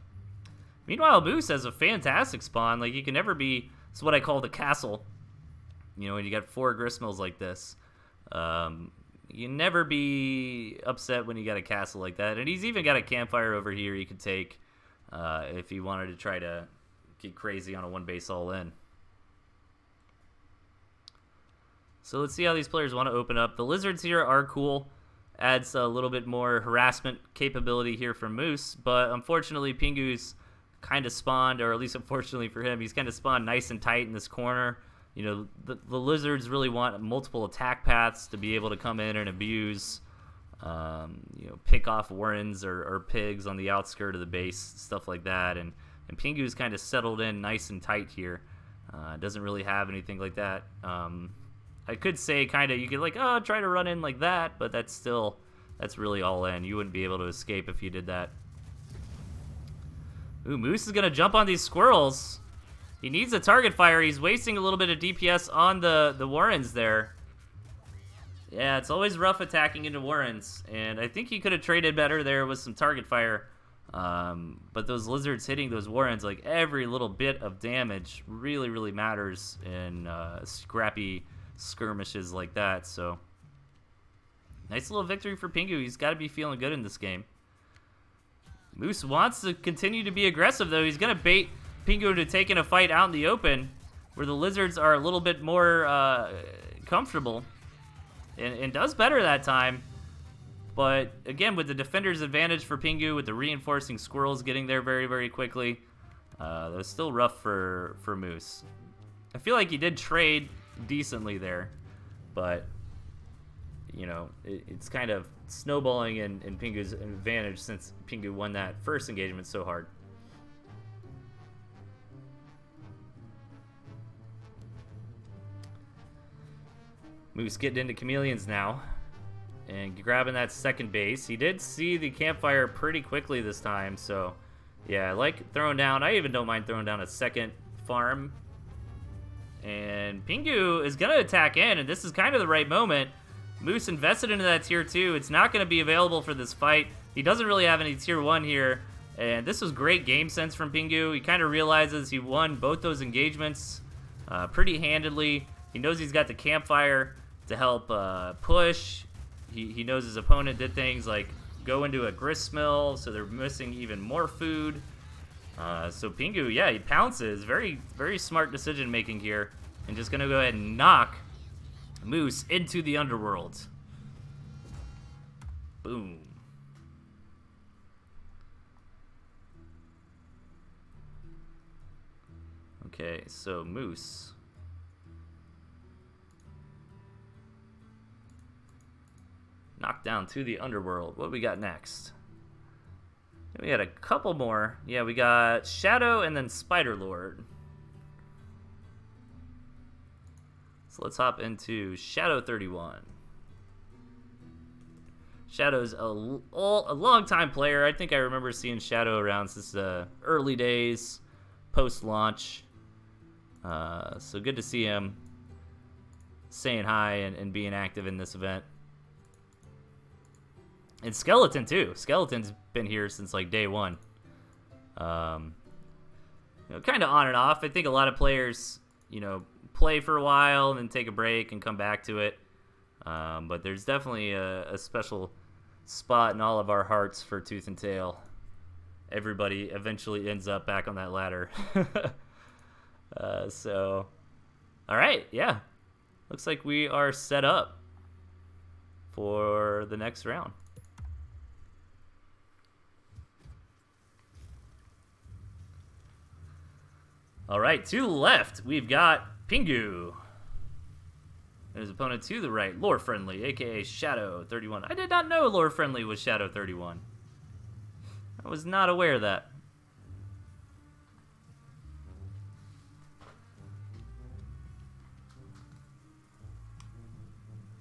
Meanwhile, Moose has a fantastic spawn. Like, you can never be... It's what I call the castle. You know, when you got 4 gristmills like this. You never be upset when you got a castle like that. And he's even got a campfire over here you could take if he wanted to try to get crazy on a 1 base all in. So let's see how these players want to open up. The lizards here are cool. Adds a little bit more harassment capability here from Moose. But unfortunately, Pingu's kind of spawned, or at least unfortunately for him, he's kind of spawned nice and tight in this corner. You know, the lizards really want multiple attack paths to be able to come in and abuse, you know, pick off warrens or pigs on the outskirt of the base, stuff like that. And Pingu's kind of settled in nice and tight here. Doesn't really have anything like that. I could say kind of, you could like, oh, try to run in like that, but that's really all in. You wouldn't be able to escape if you did that. Ooh, Moose is going to jump on these squirrels. He needs a target fire. He's wasting a little bit of DPS on the warrens there. Yeah, it's always rough attacking into warrens, and I think he could have traded better there with some target fire. But those lizards hitting those warrens, like every little bit of damage really, really matters in scrappy skirmishes like that. So nice little victory for Pingu. He's got to be feeling good in this game. Moose wants to continue to be aggressive, though. He's going to bait Pingu to taking a fight out in the open where the lizards are a little bit more comfortable, and does better that time. But again, with the defender's advantage for Pingu, with the reinforcing squirrels getting there very, very quickly, that was still rough for Moose. I feel like he did trade decently there, but you know, it's kind of snowballing in Pingu's advantage since Pingu won that first engagement so hard. Moose getting into chameleons now and grabbing that second base. He did see the campfire pretty quickly this time, so yeah, I like throwing down. I even don't mind throwing down a second farm. And Pingu is going to attack in, and this is kind of the right moment. Moose invested into that tier 2. It's not going to be available for this fight. He doesn't really have any tier 1 here, and this was great game sense from Pingu. He kind of realizes he won both those engagements pretty handedly. He knows he's got the campfire to help push. He knows his opponent did things like go into a gristmill, so they're missing even more food. So Pingu, yeah, he pounces. Very, very smart decision making here. And just going to go ahead and knock Moose into the underworld. Boom. Okay, so Moose. Knocked down to the underworld. What do we got next? We had a couple more. Yeah, we got Shadow and then Spider Lord. So let's hop into Shadow 31. Shadow's a long-time player. I think I remember seeing Shadow around since the early days, post-launch. So good to see him saying hi and being active in this event. And Skeleton, too. Skeleton's been here since, like, day one. Kind of on and off. I think a lot of players, play for a while and then take a break and come back to it. But there's definitely a special spot in all of our hearts for Tooth and Tail. Everybody eventually ends up back on that ladder. So, all right, yeah. Looks like we are set up for the next round. All right, to the left, we've got Pingu. And his opponent to the right, Lore Friendly, aka Shadow 31. I did not know Lore Friendly was Shadow 31. I was not aware of that.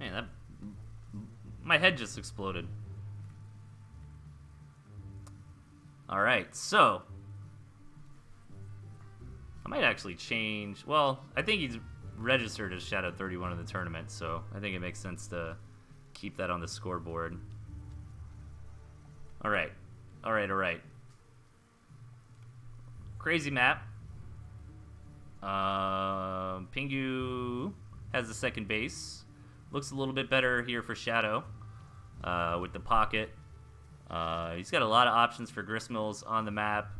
Man, my head just exploded. All right, so I might actually change. Well, I think he's registered as Shadow 31 in the tournament, so I think it makes sense to keep that on the scoreboard. All right. All right. Crazy map. Pingu has the second base. Looks a little bit better here for Shadow with the pocket. He's got a lot of options for gristmills on the map.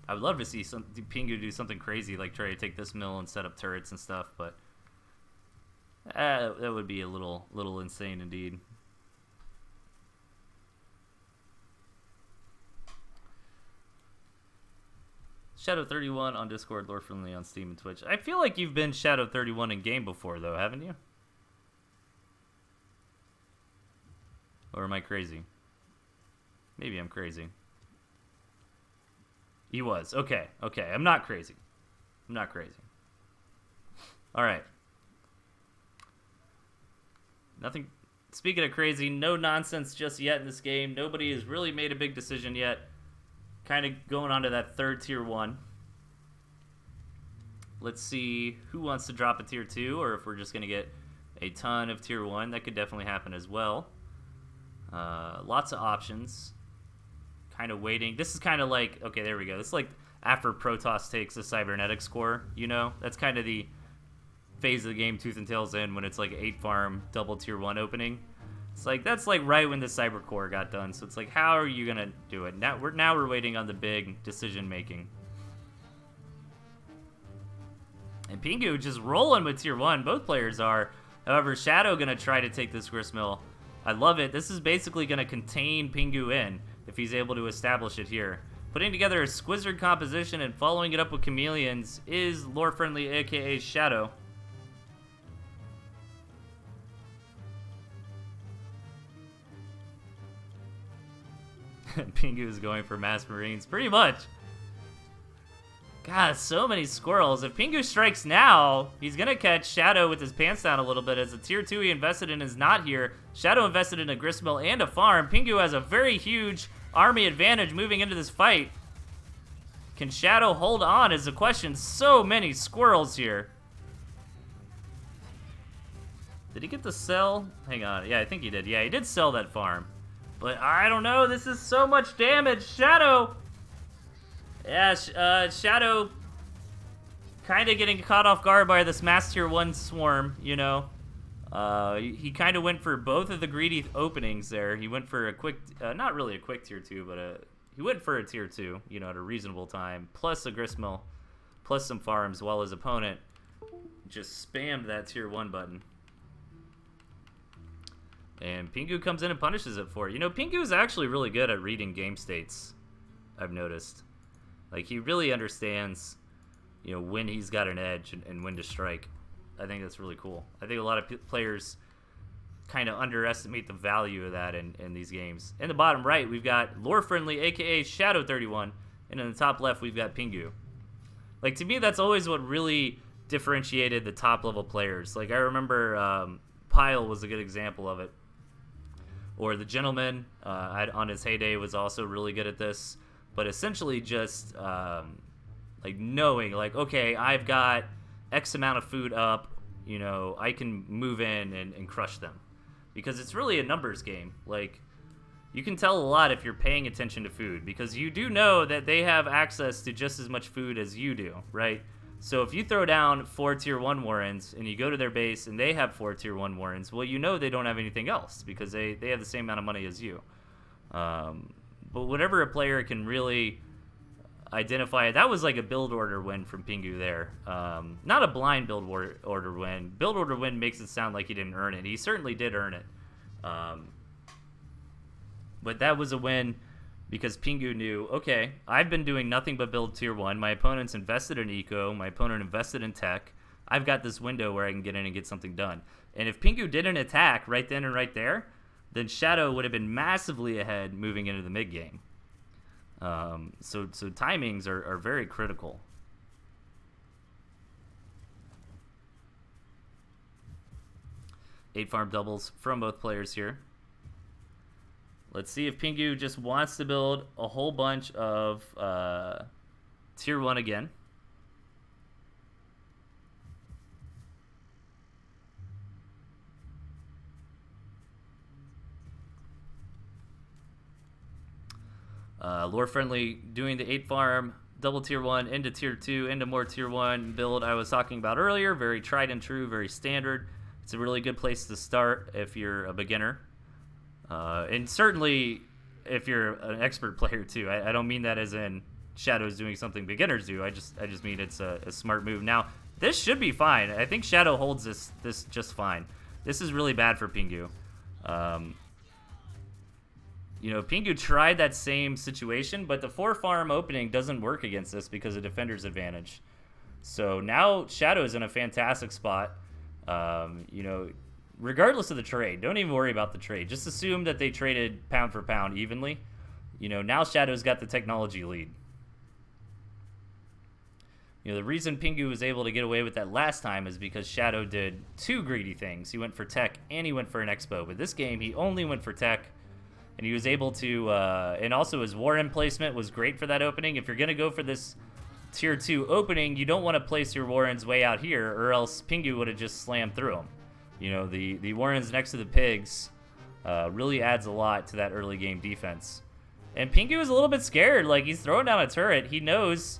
I would love to see Pingu do something crazy, like try to take this mill and set up turrets and stuff, but that would be a little insane indeed. Shadow 31 on Discord, Lore Friendly on Steam and Twitch. I feel like you've been Shadow 31 in game before, though, haven't you? Or am I crazy? Maybe I'm crazy. He was. Okay. I'm not crazy. All right. Nothing. Speaking of crazy, no nonsense just yet in this game. Nobody has really made a big decision yet. Kind of going on to that third tier 1. Let's see who wants to drop a tier 2, or if we're just going to get a ton of tier 1. That could definitely happen as well. Lots of options. Kind of waiting. This is kind of like, okay, there we go. This is like after Protoss takes a cybernetic score, That's kind of the phase of the game Tooth and Tail's in when it's like 8 farm double tier 1 opening. It's like, that's like right when the cyber core got done. So it's like, how are you gonna do it? Now we're waiting on the big decision making. And Pingu just rolling with tier 1. Both players are. However, Shadow gonna try to take this gristmill. I love it. This is basically gonna contain Pingu in if he's able to establish it here. Putting together a Squizzard composition and following it up with chameleons is Lore Friendly, aka Shadow. Pingu is going for mass marines, pretty much. God, so many squirrels. If Pingu strikes now, he's gonna catch Shadow with his pants down a little bit, as the tier 2 he invested in is not here. Shadow invested in a gristmill and a farm. Pingu has a very huge army advantage moving into this fight. Can Shadow hold on is the question. So many squirrels here. Did he get to sell? Hang on. Yeah, I think he did. Yeah, he did sell that farm. But I don't know. This is so much damage. Shadow. Yeah, Shadow kind of getting caught off guard by this mass tier 1 swarm, He kind of went for both of the greedy openings there. He went for a quick, not really a quick tier 2, but he went for a tier 2, at a reasonable time, plus a gristmill, plus some farms, while his opponent just spammed that tier 1 button. And Pingu comes in and punishes it for it. Pingu is actually really good at reading game states, I've noticed. Like, he really understands, when he's got an edge and when to strike. I think that's really cool. I think a lot of players kind of underestimate the value of that in these games. In the bottom right, we've got Lore Friendly, aka Shadow 31, and in the top left, we've got Pingu. Like, to me, that's always what really differentiated the top level players. Like, I remember Pile was a good example of it. Or the Gentleman on his heyday was also really good at this. But essentially just like knowing, like, okay, I've got X amount of food up, you know, I can move in and crush them. Because it's really a numbers game. Like, you can tell a lot if you're paying attention to food, because you do know that they have access to just as much food as you do, right? So if you throw down 4 tier 1 Warrens and you go to their base and they have 4 tier 1 Warrens, well, you know they don't have anything else because they have the same amount of money as you. But whenever a player can really identify it, that was like a build order win from Pingu there. Not a blind build order win. Build order win makes it sound like he didn't earn it. He certainly did earn it. But that was a win because Pingu knew, okay, I've been doing nothing but build tier 1. My opponent's invested in eco. My opponent invested in tech. I've got this window where I can get in and get something done. And if Pingu didn't attack right then and right there, then Shadow would have been massively ahead moving into the mid game. So timings are very critical. Eight farm doubles from both players here. Let's see if Pingu just wants to build a whole bunch of tier 1 again. Lore Friendly doing the 8 farm, double tier 1 into tier 2, into more tier 1 build I was talking about earlier. Very tried and true, very standard. It's a really good place to start if you're a beginner. And certainly if you're an expert player too. I don't mean that as in Shadow's doing something beginners do. I just mean it's a smart move. Now, this should be fine. I think Shadow holds this just fine. This is really bad for Pingu. You know, Pingu tried that same situation, but the 4 farm opening doesn't work against this because of defender's advantage. So now Shadow is in a fantastic spot. You know, regardless of the trade, don't even worry about the trade. Just assume that they traded pound for pound evenly. You know, now Shadow's got the technology lead. You know, the reason Pingu was able to get away with that last time is because Shadow did 2 greedy things. He went for tech and he went for an expo. But this game, he only went for tech. And he was able to, and also his Warren placement was great for that opening. If you're going to go for this tier 2 opening, you don't want to place your Warrens way out here, or else Pingu would have just slammed through them. You know, the Warrens next to the pigs really adds a lot to that early game defense. And Pingu is a little bit scared. Like, he's throwing down a turret. He knows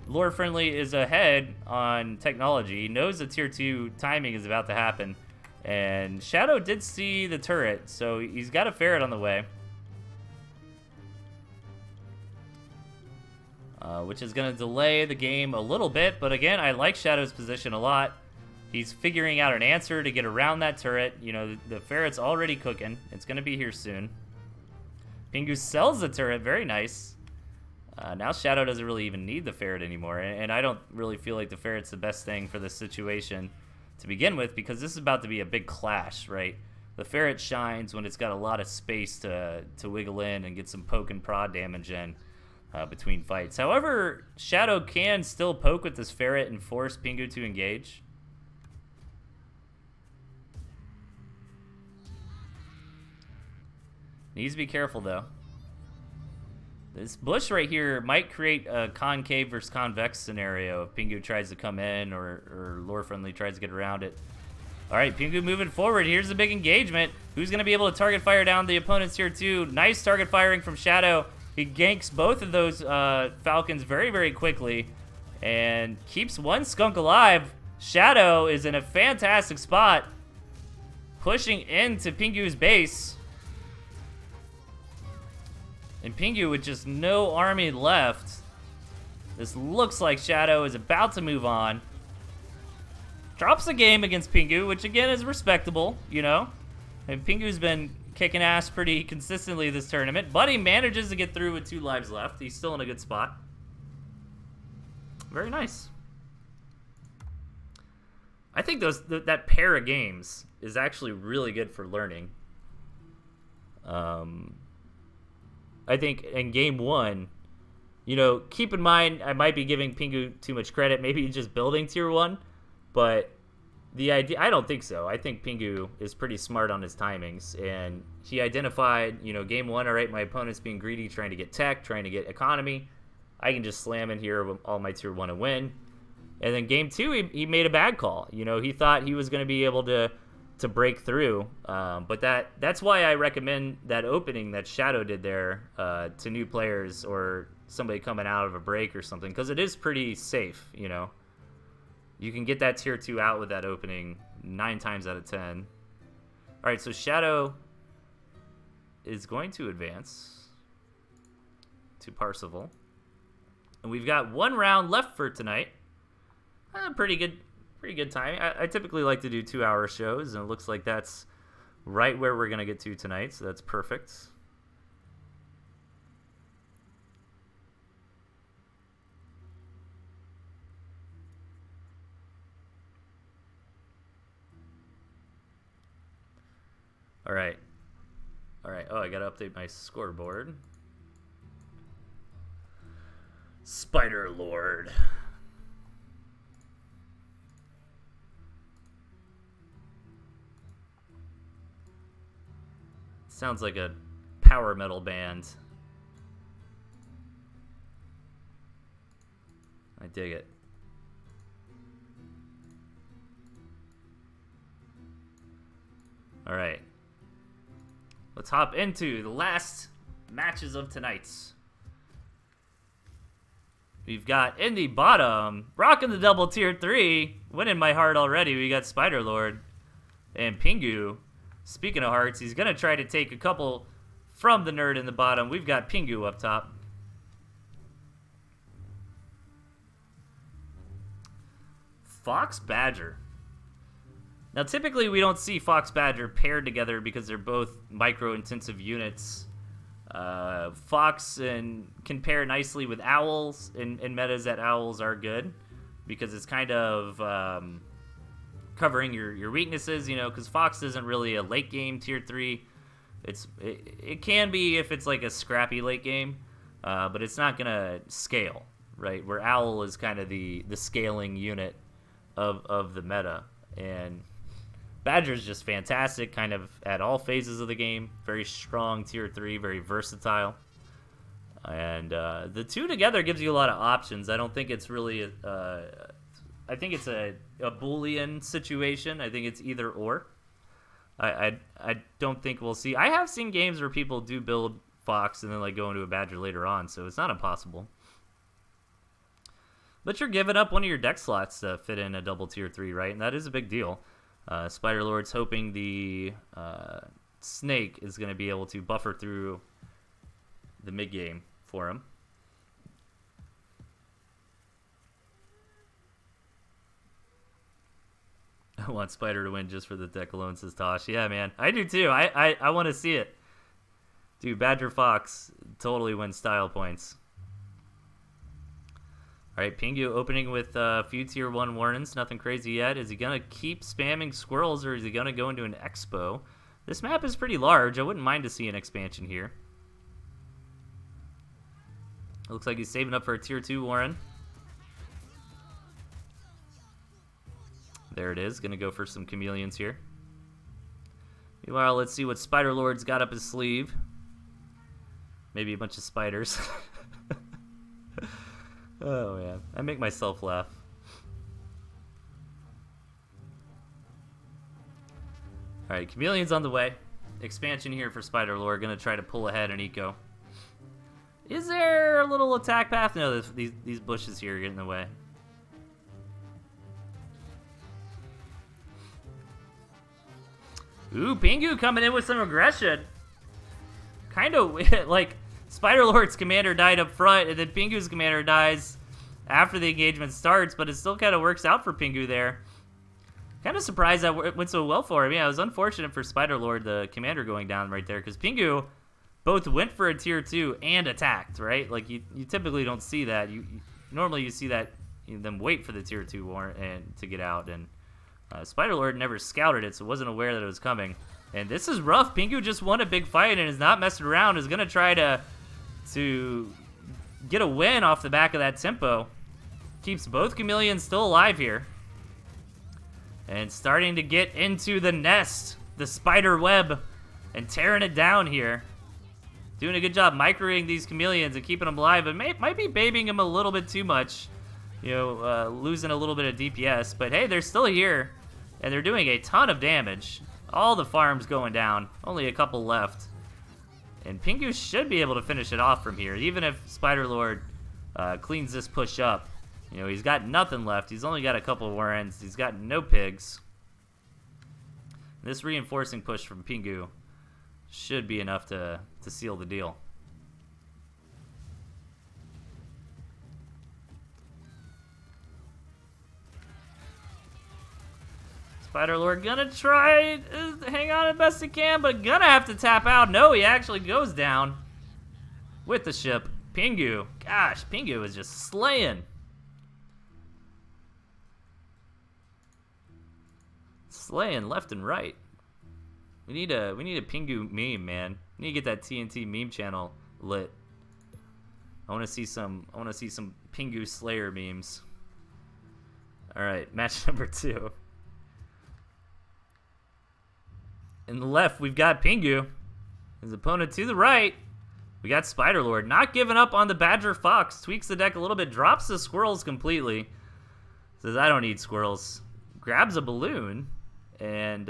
Lore Friendly is ahead on technology. He knows the tier 2 timing is about to happen. And Shadow did see the turret, so he's got a ferret on the way. Which is going to delay the game a little bit. But again, I like Shadow's position a lot. He's figuring out an answer to get around that turret. You know, the ferret's already cooking. It's going to be here soon. Pingu sells the turret. Very nice. Now Shadow doesn't really even need the ferret anymore. And I don't really feel like the ferret's the best thing for this situation to begin with, because this is about to be a big clash, right? The ferret shines when it's got a lot of space to wiggle in and get some poke and prod damage in between fights. However, Shadow can still poke with this ferret and force Pingu to engage. Needs to be careful, though. This bush right here might create a concave versus convex scenario if Pingu tries to come in or Lore Friendly tries to get around it. All right, Pingu moving forward. Here's the big engagement. Who's going to be able to target fire down the opponent's tier 2? Nice target firing from Shadow. He ganks both of those Falcons very, very quickly and keeps one skunk alive. Shadow is in a fantastic spot, pushing into Pingu's base. And Pingu with just no army left. This looks like Shadow is about to move on. Drops the game against Pingu, which again is respectable, you know. And Pingu's been kicking ass pretty consistently this tournament, but he manages to get through with 2 lives left. He's still in a good spot. Very nice. I think that pair of games is actually really good for learning. I think in game 1, you know, keep in mind, I might be giving Pingu too much credit. Maybe he's just building tier 1, but The idea, I don't think so. I think Pingu is pretty smart on his timings, and he identified, game one, all right, my opponent's being greedy, trying to get tech, trying to get economy. I can just slam in here with all my tier 1 and win. And then game two, he made a bad call. He thought he was going to be able to break through. But that's why I recommend that opening that Shadow did there to new players or somebody coming out of a break or something, because it is pretty safe, You can get that tier 2 out with that opening 9 times out of 10. All right, so Shadow is going to advance to Parsifal. And we've got 1 round left for tonight. Pretty good time. I typically like to do 2-hour shows, and it looks like that's right where we're going to get to tonight, so that's perfect. All right. Oh, I got to update my scoreboard. Spider Lord. Sounds like a power metal band. I dig it. All right. Let's hop into the last matches of tonight's. We've got in the bottom, rocking the double tier 3, winning my heart already. We got Spider Lord and Pingu. Speaking of hearts, he's going to try to take a couple from the nerd in the bottom. We've got Pingu up top. Fox Badger. Now, typically, we don't see Fox Badger paired together because they're both micro-intensive units. Fox can pair nicely with Owls in metas that Owls are good because it's kind of covering your weaknesses, because Fox isn't really a late game tier 3. It can be if it's like a scrappy late game, but it's not gonna scale, right? Where Owl is kind of the scaling unit of the meta, and Badger's just fantastic, kind of at all phases of the game. Very strong tier 3, very versatile, and the two together gives you a lot of options. I don't think it's really I think it's a Boolean situation. I think it's either or. I don't think we'll see. I have seen games where people do build Fox and then like go into a Badger later on, so it's not impossible. But you're giving up one of your deck slots to fit in a double tier 3, right? And that is a big deal. Spider Lord's hoping the Snake is going to be able to buffer through the mid game for him. I want Spider to win just for the deck alone, says Tosh. Yeah, man. I do too. I want to see it. Dude, Badger Fox totally wins style points. All right, Pingu opening with a few tier 1 warnings. Nothing crazy yet. Is he going to keep spamming squirrels, or is he going to go into an expo? This map is pretty large. I wouldn't mind to see an expansion here. Looks like he's saving up for a tier 2 Warren. There it is. Going to go for some chameleons here. Meanwhile, let's see what Spider Lord's got up his sleeve. Maybe a bunch of spiders. Oh, man. I make myself laugh. All right, chameleon's on the way. Expansion here for Spider Lord. Going to try to pull ahead in eco. Is there a little attack path? No, these bushes here are getting in the way. Ooh, Pingu coming in with some aggression. Kind of like Spider Lord's commander died up front, and then Pingu's commander dies after the engagement starts, but it still kind of works out for Pingu there. Kind of surprised that it went so well for him. Yeah, it was unfortunate for Spider Lord, the commander going down right there, because Pingu both went for a tier 2 and attacked, right? Like, you typically don't see that. Normally you see that them wait for the tier 2 war and to get out, and Spider Lord never scouted it, so wasn't aware that it was coming. And this is rough. Pingu just won a big fight and is not messing around. Is going to try to get a win off the back of that tempo. Keeps both chameleons still alive here. And starting to get into the nest, the spider web, and tearing it down here. Doing a good job microing these chameleons and keeping them alive, but might be babying them a little bit too much. You know, losing a little bit of DPS, but hey, they're still here, and they're doing a ton of damage. All the farms going down, only a couple left. And Pingu should be able to finish it off from here, even if Spider-Lord cleans this push up. You know, he's got nothing left. He's only got a couple of warrens. He's got no pigs. This reinforcing push from Pingu should be enough to seal the deal. Spider-Lord gonna try hang on as best he can, but gonna have to tap out. No, he actually goes down with the ship. Pingu, gosh, Pingu is just slaying. Slaying left and right. We need a Pingu meme, man. We need to get that TNT meme channel lit. I want to see some Pingu Slayer memes. All right, match number 2. In the left, we've got Pingu. His opponent to the right, we got Spider-Lord. Not giving up on the Badger Fox. Tweaks the deck a little bit, drops the squirrels completely. Says, I don't need squirrels. Grabs a balloon and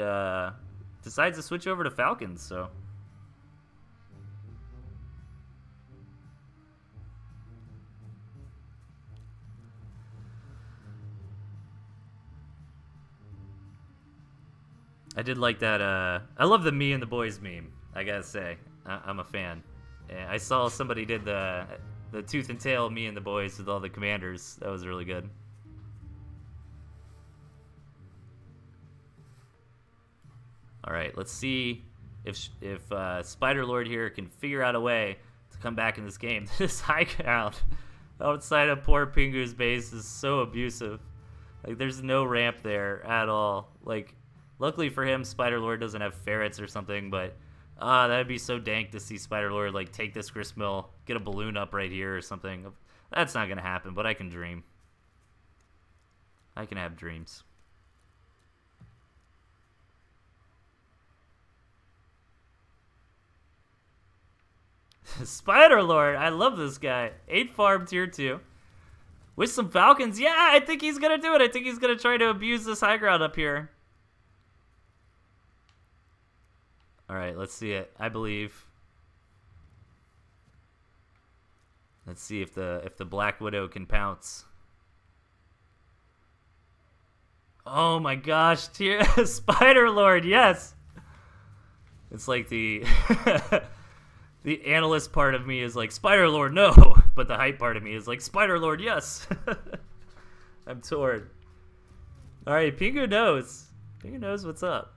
decides to switch over to Falcons, so. I did like that, I love the me and the boys meme, I gotta say. I'm a fan. And I saw somebody did the Tooth and Tail me and the boys with all the commanders. That was really good. All right, let's see if Spider-Lord here can figure out a way to come back in this game. This high ground outside of poor Pingu's base is so abusive. Like, there's no ramp there at all. Like, luckily for him, Spider-Lord doesn't have ferrets or something, but that'd be so dank to see Spider-Lord, like, take this gristmill, get a balloon up right here or something. That's not going to happen, but I can dream. I can have dreams. Spider-Lord, I love this guy. 8 farm tier 2. With some Falcons, yeah, I think he's going to do it. I think he's going to try to abuse this high ground up here. All right, let's see it. I believe. Let's see if the Black Widow can pounce. Oh my gosh, Spider-Lord, yes. It's like the the analyst part of me is like, Spider-Lord, no. But the hype part of me is like, Spider-Lord, yes. I'm torn. All right, Pingu knows. Pingu knows what's up.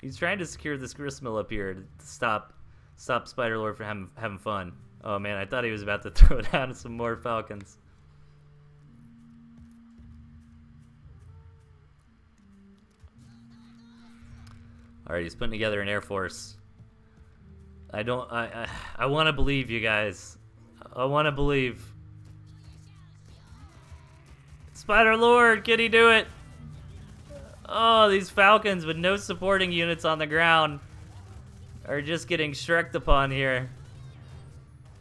He's trying to secure this gristmill up here to stop Spider-Lord from having fun. Oh man, I thought he was about to throw down some more Falcons. All right, he's putting together an Air Force. I want to believe, you guys. I want to believe. Spider-Lord, can he do it? Oh, these Falcons with no supporting units on the ground are just getting shreked upon here.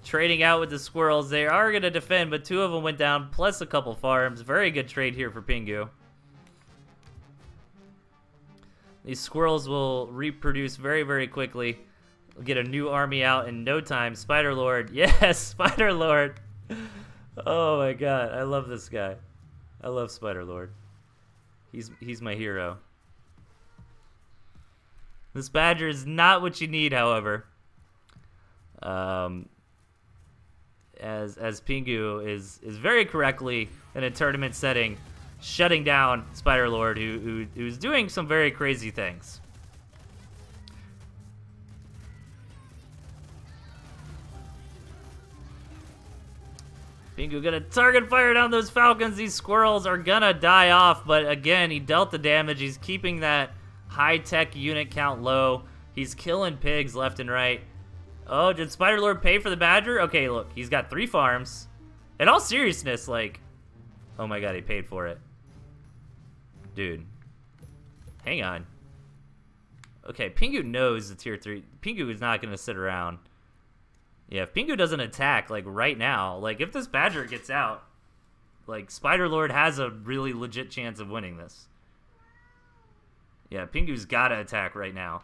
Trading out with the squirrels. They are going to defend, but 2 of them went down, plus a couple farms. Very good trade here for Pingu. These squirrels will reproduce very, very quickly. We'll get a new army out in no time. Spider-Lord. Yes, Spider-Lord. Oh my god, I love this guy. I love Spider-Lord. He's my hero. This Badger is not what you need, however. As Pingu is very correctly in a tournament setting, shutting down Spider-Lord, who's doing some very crazy things. Pingu gonna target fire down those Falcons. These squirrels are gonna die off, but again, he dealt the damage. He's keeping that high-tech unit count low. He's killing pigs left and right. Oh, did Spider-Lord pay for the Badger? Okay, look, he's got 3 farms. In all seriousness, like, oh my god, he paid for it. Dude, Hang on. Okay, Pingu knows the tier 3. Pingu is not going to sit around. Yeah, if Pingu doesn't attack, like, right now, like, if this Badger gets out, like, Spider-Lord has a really legit chance of winning this. Yeah, Pingu's got to attack right now.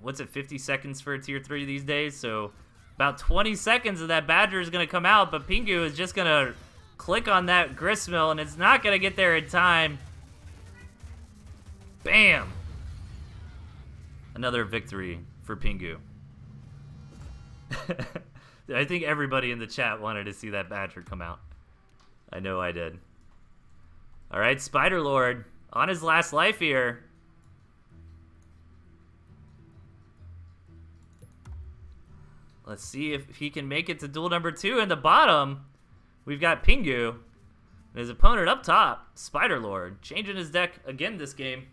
What's it, 50 seconds for a tier 3 these days? So about 20 seconds of that Badger is going to come out, but Pingu is just going to click on that gristmill, and it's not going to get there in time. Bam! Another victory for Pingu. I think everybody in the chat wanted to see that Badger come out. I know I did. All right, Spider-Lord on his last life here. Let's see if he can make it to duel number 2. In the bottom, we've got Pingu. And his opponent up top, Spider-Lord, changing his deck again this game.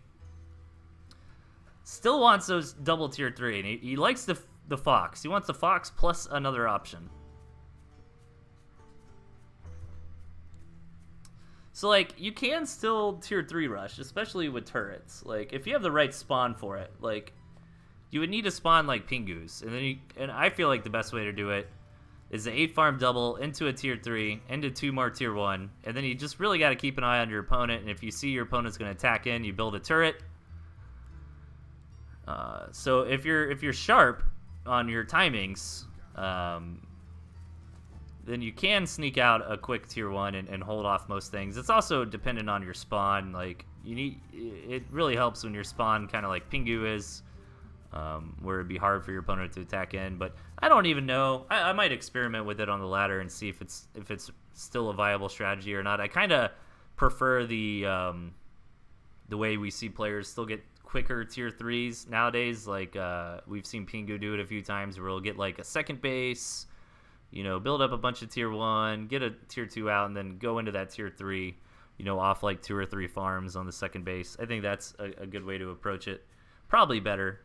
Still wants those double tier 3, and he likes the Fox. He wants the Fox plus another option. So, like, you can still tier 3 rush, especially with turrets. Like, if you have the right spawn for it, like, you would need to spawn like Pingu's, and I feel like the best way to do it is the 8 farm double into a tier 3, into 2 more tier 1, and then you just really got to keep an eye on your opponent. And if you see your opponent's going to attack in, you build a turret. So if you're sharp on your timings, then you can sneak out a quick tier 1 and hold off most things. It's also dependent on your spawn. Like, it really helps when your spawn kind of like Pingu is. Where it'd be hard for your opponent to attack in, but I don't even know. I might experiment with it on the ladder and see if it's still a viable strategy or not. I kind of prefer the way we see players still get quicker tier 3s nowadays. Like we've seen Pingu do it a few times, where we'll get like a second base, build up a bunch of tier 1, get a tier 2 out, and then go into that tier 3, off like 2 or 3 farms on the second base. I think that's a good way to approach it. Probably better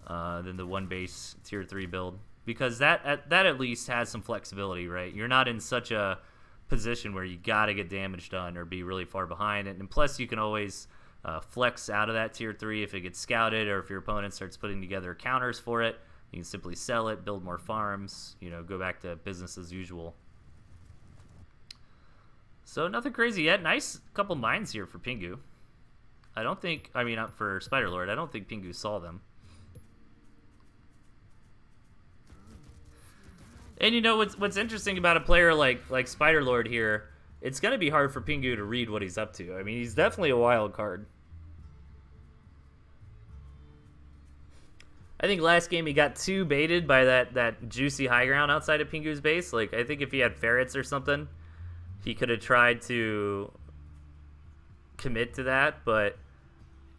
than the 1 base tier 3 build, because that at least has some flexibility, right? You're not in such a position where you gotta get damage done or be really far behind, and plus you can always flex out of that tier 3 if it gets scouted, or if your opponent starts putting together counters for it. You can simply sell it, build more farms, go back to business as usual. So nothing crazy yet. Nice couple mines here for Pingu. For Spider-Lord, I don't think Pingu saw them. And what's interesting about a player like Spider-Lord here, it's going to be hard for Pingu to read what he's up to. I mean, he's definitely a wild card. I think last game he got too baited by that juicy high ground outside of Pingu's base. Like, I think if he had ferrets or something, he could have tried to commit to that, but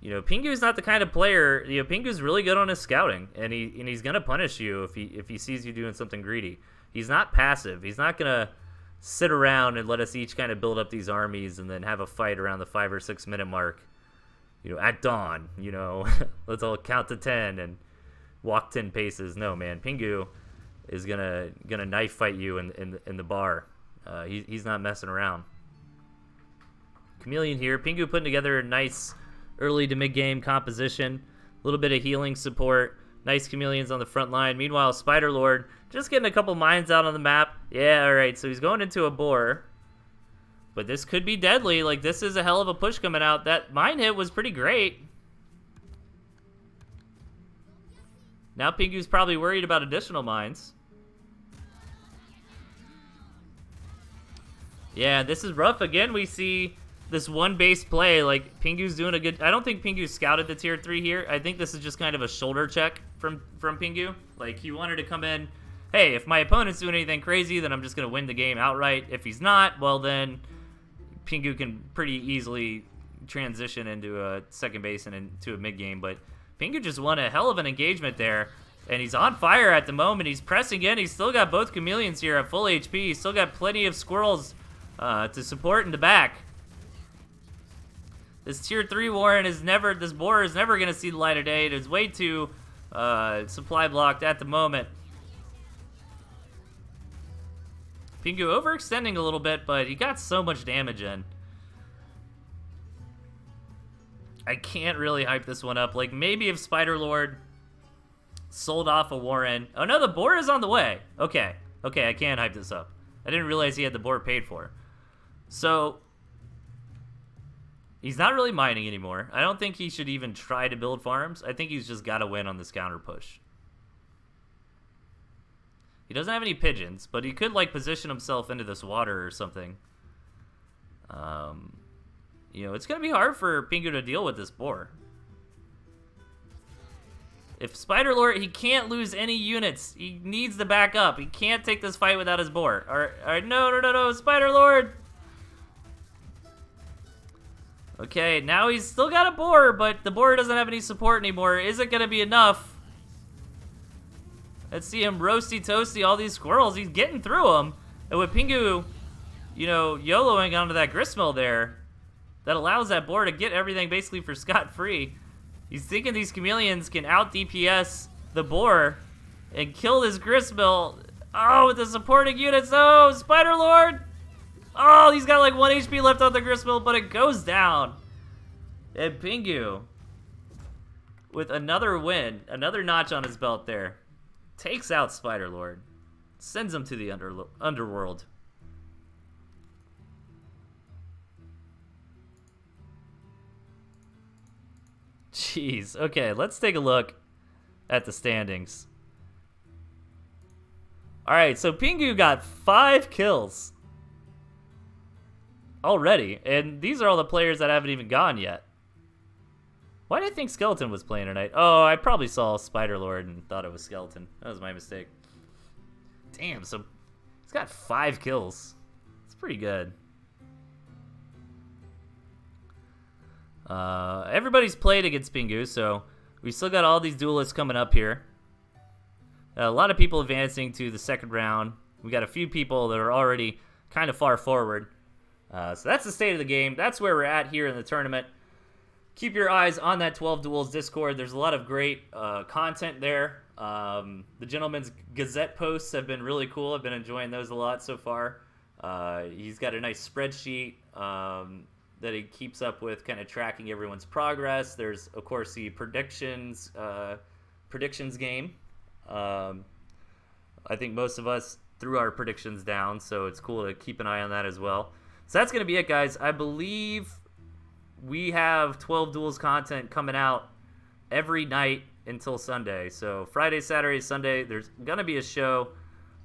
Pingu's not the kind of player. Pingu's really good on his scouting, and he's gonna punish you if he sees you doing something greedy. He's not passive. He's not gonna sit around and let us each kind of build up these armies and then have a fight around the 5 or 6 minute mark. At dawn. Let's all count to 10 and walk 10 paces. No, man. Pingu is gonna knife fight you in the bar. He's not messing around. Chameleon here. Pingu putting together a nice early to mid-game composition, a little bit of healing support, nice chameleons on the front line. Meanwhile, Spider-Lord just getting a couple mines out on the map. Yeah, all right, so he's going into a boar, but this could be deadly. Like, this is a hell of a push coming out. That mine hit was pretty great. Now Pingu's probably worried about additional mines. Yeah, this is rough. Again, we see this 1 base play. Like, Pingu's doing a good... I don't think Pingu scouted the tier 3 here. I think this is just kind of a shoulder check from Pingu. Like, he wanted to come in, hey, if my opponent's doing anything crazy, then I'm just going to win the game outright. If he's not, well, then Pingu can pretty easily transition into a second base and into a mid game. But Pingu just won a hell of an engagement there, and he's on fire at the moment. He's pressing in. He's still got both chameleons here at full HP. He's still got plenty of squirrels to support in the back. This tier 3 Warren this boar is never going to see the light of day. It is way too supply blocked at the moment. Pingu overextending a little bit, but he got so much damage in. I can't really hype this one up. Like, maybe if Spider-Lord sold off a Warren. Oh, no, the boar is on the way. Okay. Okay, I can hype this up. I didn't realize he had the boar paid for. So, he's not really mining anymore. I don't think he should even try to build farms. I think he's just got to win on this counter push. He doesn't have any pigeons, but he could, like, position himself into this water or something. You know, it's going to be hard for Pingu to deal with this boar. If Spider-Lord, he can't lose any units. He needs to back up. He can't take this fight without his boar. All right, no, Spider-Lord. Okay, now he's still got a boar, but the boar doesn't have any support anymore. Is it going to be enough? Let's see him roasty toasty all these squirrels. He's getting through them. And with Pingu, you know, YOLOing onto that gristmill there, that allows that boar to get everything basically for scot-free. He's thinking these chameleons can out-DPS the boar and kill this gristmill. Oh, with the supporting units. Oh, Spider-Lord. Oh, he's got like 1 HP left on the gristmill, but it goes down. And Pingu, with another win, another notch on his belt there, takes out Spider-Lord, sends him to the underworld. Jeez. Okay, let's take a look at the standings. All right, so Pingu got 5 kills already, and these are all the players that haven't even gone yet. Why did I think Skeleton was playing tonight? Oh, I probably saw Spider-Lord and thought it was Skeleton. That was my mistake. Damn, so he's got 5 kills. It's pretty good. Everybody's played against Pingu, so we still got all these duelists coming up here. A lot of people advancing to the second round. We got a few people that are already kind of far forward. So that's the state of the game. That's where we're at here in the tournament. Keep your eyes on that 12 Duels Discord. There's a lot of great content there. The Gentleman's Gazette posts have been really cool. I've been enjoying those a lot so far. He's got a nice spreadsheet that he keeps up with, kind of tracking everyone's progress. There's, of course, the predictions game. I think most of us threw our predictions down, so it's cool to keep an eye on that as well. So that's going to be it, guys. I believe we have 12 Duels content coming out every night until Sunday. So Friday, Saturday, Sunday, there's going to be a show.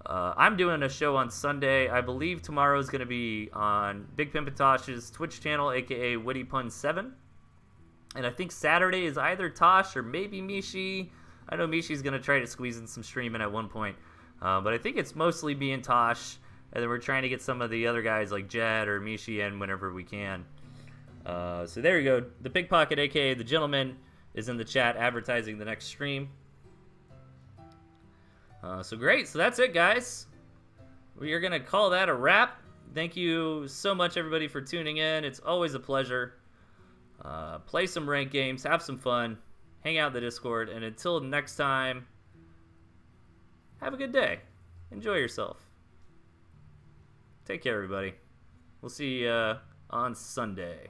I'm doing a show on Sunday. I believe tomorrow is going to be on Big Pimpatosh's Twitch channel, a.k.a. Witty Pun 7. And I think Saturday is either Tosh or maybe Mishi. I know Mishi's going to try to squeeze in some streaming at one point. But I think it's mostly me and Tosh. And then we're trying to get some of the other guys like Jed or Mishi in whenever we can. So there you go. The Pickpocket, a.k.a. The Gentleman, is in the chat advertising the next stream. So great. So that's it, guys. We are going to call that a wrap. Thank you so much, everybody, for tuning in. It's always a pleasure. Play some ranked games. Have some fun. Hang out in the Discord. And until next time, have a good day. Enjoy yourself. Take care, everybody. We'll see you on Sunday.